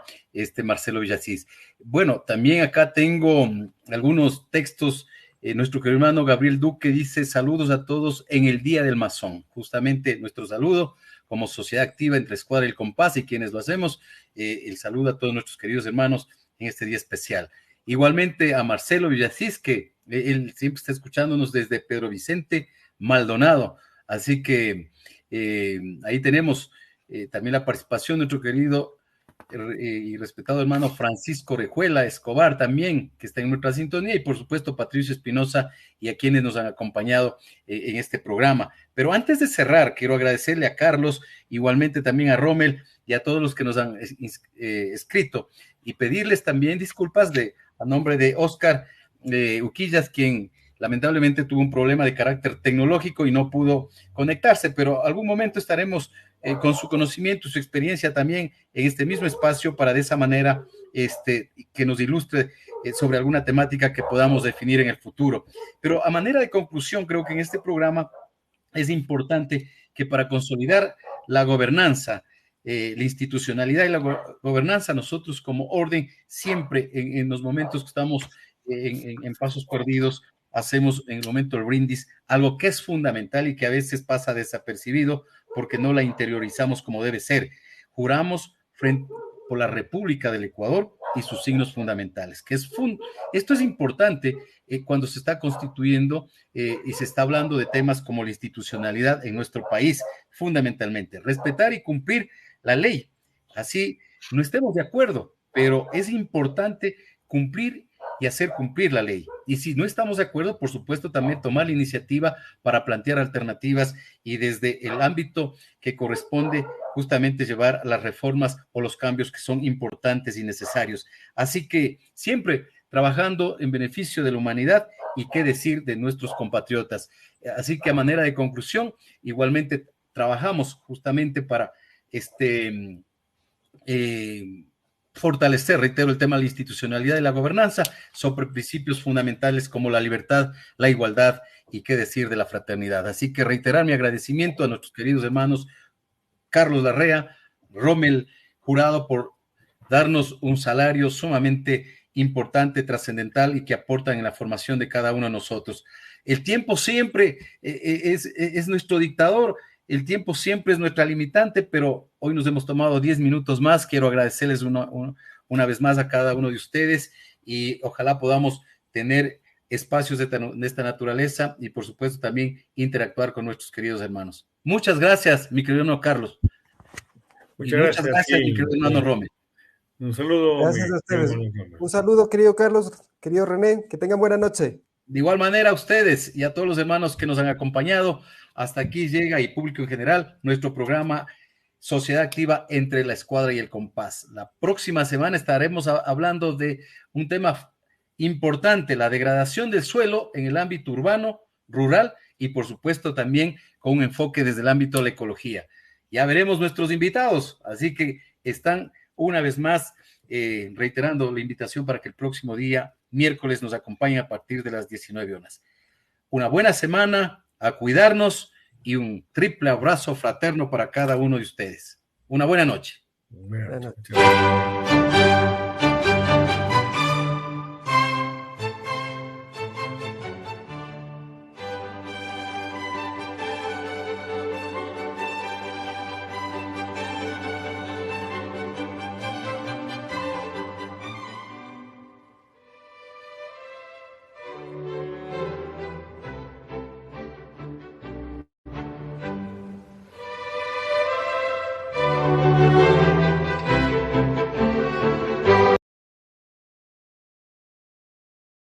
Marcelo Villasís. Bueno, también acá tengo algunos textos. Nuestro querido hermano Gabriel Duque dice: saludos a todos en el Día del Masón. Justamente nuestro saludo como sociedad activa entre Escuadra y el Compás y quienes lo hacemos, el saludo a todos nuestros queridos hermanos en este día especial. Igualmente a Marcelo Villasís, que él siempre está escuchándonos desde Pedro Vicente Maldonado. Así que ahí tenemos también la participación de nuestro querido y respetado hermano Francisco Orejuela Escobar también, que está en nuestra sintonía, y por supuesto Patricio Espinosa y a quienes nos han acompañado en este programa. Pero antes de cerrar, quiero agradecerle a Carlos, igualmente también a Rommel y a todos los que nos han escrito, y pedirles también disculpas a nombre de Oscar Uquillas, quien lamentablemente tuvo un problema de carácter tecnológico y no pudo conectarse, pero algún momento estaremos con su conocimiento y su experiencia también en este mismo espacio para de esa manera que nos ilustre sobre alguna temática que podamos definir en el futuro. Pero a manera de conclusión, creo que en este programa es importante que para consolidar la gobernanza, la institucionalidad y la gobernanza, nosotros como orden, siempre en los momentos que estamos en pasos perdidos, hacemos en el momento del brindis algo que es fundamental y que a veces pasa desapercibido porque no la interiorizamos como debe ser. Juramos por la República del Ecuador y sus signos fundamentales, esto es importante cuando se está constituyendo y se está hablando de temas como la institucionalidad en nuestro país, fundamentalmente, respetar y cumplir la ley. Así no estemos de acuerdo, pero es importante cumplir y hacer cumplir la ley. Y si no estamos de acuerdo, por supuesto, también tomar la iniciativa para plantear alternativas y desde el ámbito que corresponde justamente llevar las reformas o los cambios que son importantes y necesarios. Así que siempre trabajando en beneficio de la humanidad y qué decir de nuestros compatriotas. Así que a manera de conclusión, igualmente trabajamos justamente para fortalecer, reitero, el tema de la institucionalidad y la gobernanza sobre principios fundamentales como la libertad, la igualdad y qué decir de la fraternidad. Así que reiterar mi agradecimiento a nuestros queridos hermanos Carlos Larrea, Rommel Jurado, por darnos un salario sumamente importante, trascendental y que aportan en la formación de cada uno de nosotros. El tiempo siempre es nuestro dictador. El tiempo siempre es nuestra limitante, pero hoy nos hemos tomado 10 minutos más. Quiero agradecerles una vez más a cada uno de ustedes y ojalá podamos tener espacios de esta naturaleza y por supuesto también interactuar con nuestros queridos hermanos. Muchas gracias, mi querido hermano Carlos. Muchas gracias, mi querido hermano Rommel. Un saludo. Gracias a ustedes. Un saludo, querido Carlos, querido René, que tengan buena noche. De igual manera a ustedes y a todos los hermanos que nos han acompañado. Hasta aquí llega, y público en general, nuestro programa Sociedad Activa entre la Escuadra y el Compás. La próxima semana estaremos hablando de un tema importante, la degradación del suelo en el ámbito urbano, rural y por supuesto también con un enfoque desde el ámbito de la ecología. Ya veremos nuestros invitados, así que están una vez más reiterando la invitación para que el próximo día, miércoles, nos acompañen a partir de las 19 horas. Una buena semana, a cuidarnos y un triple abrazo fraterno para cada uno de ustedes. Una buena noche. Buenas noches.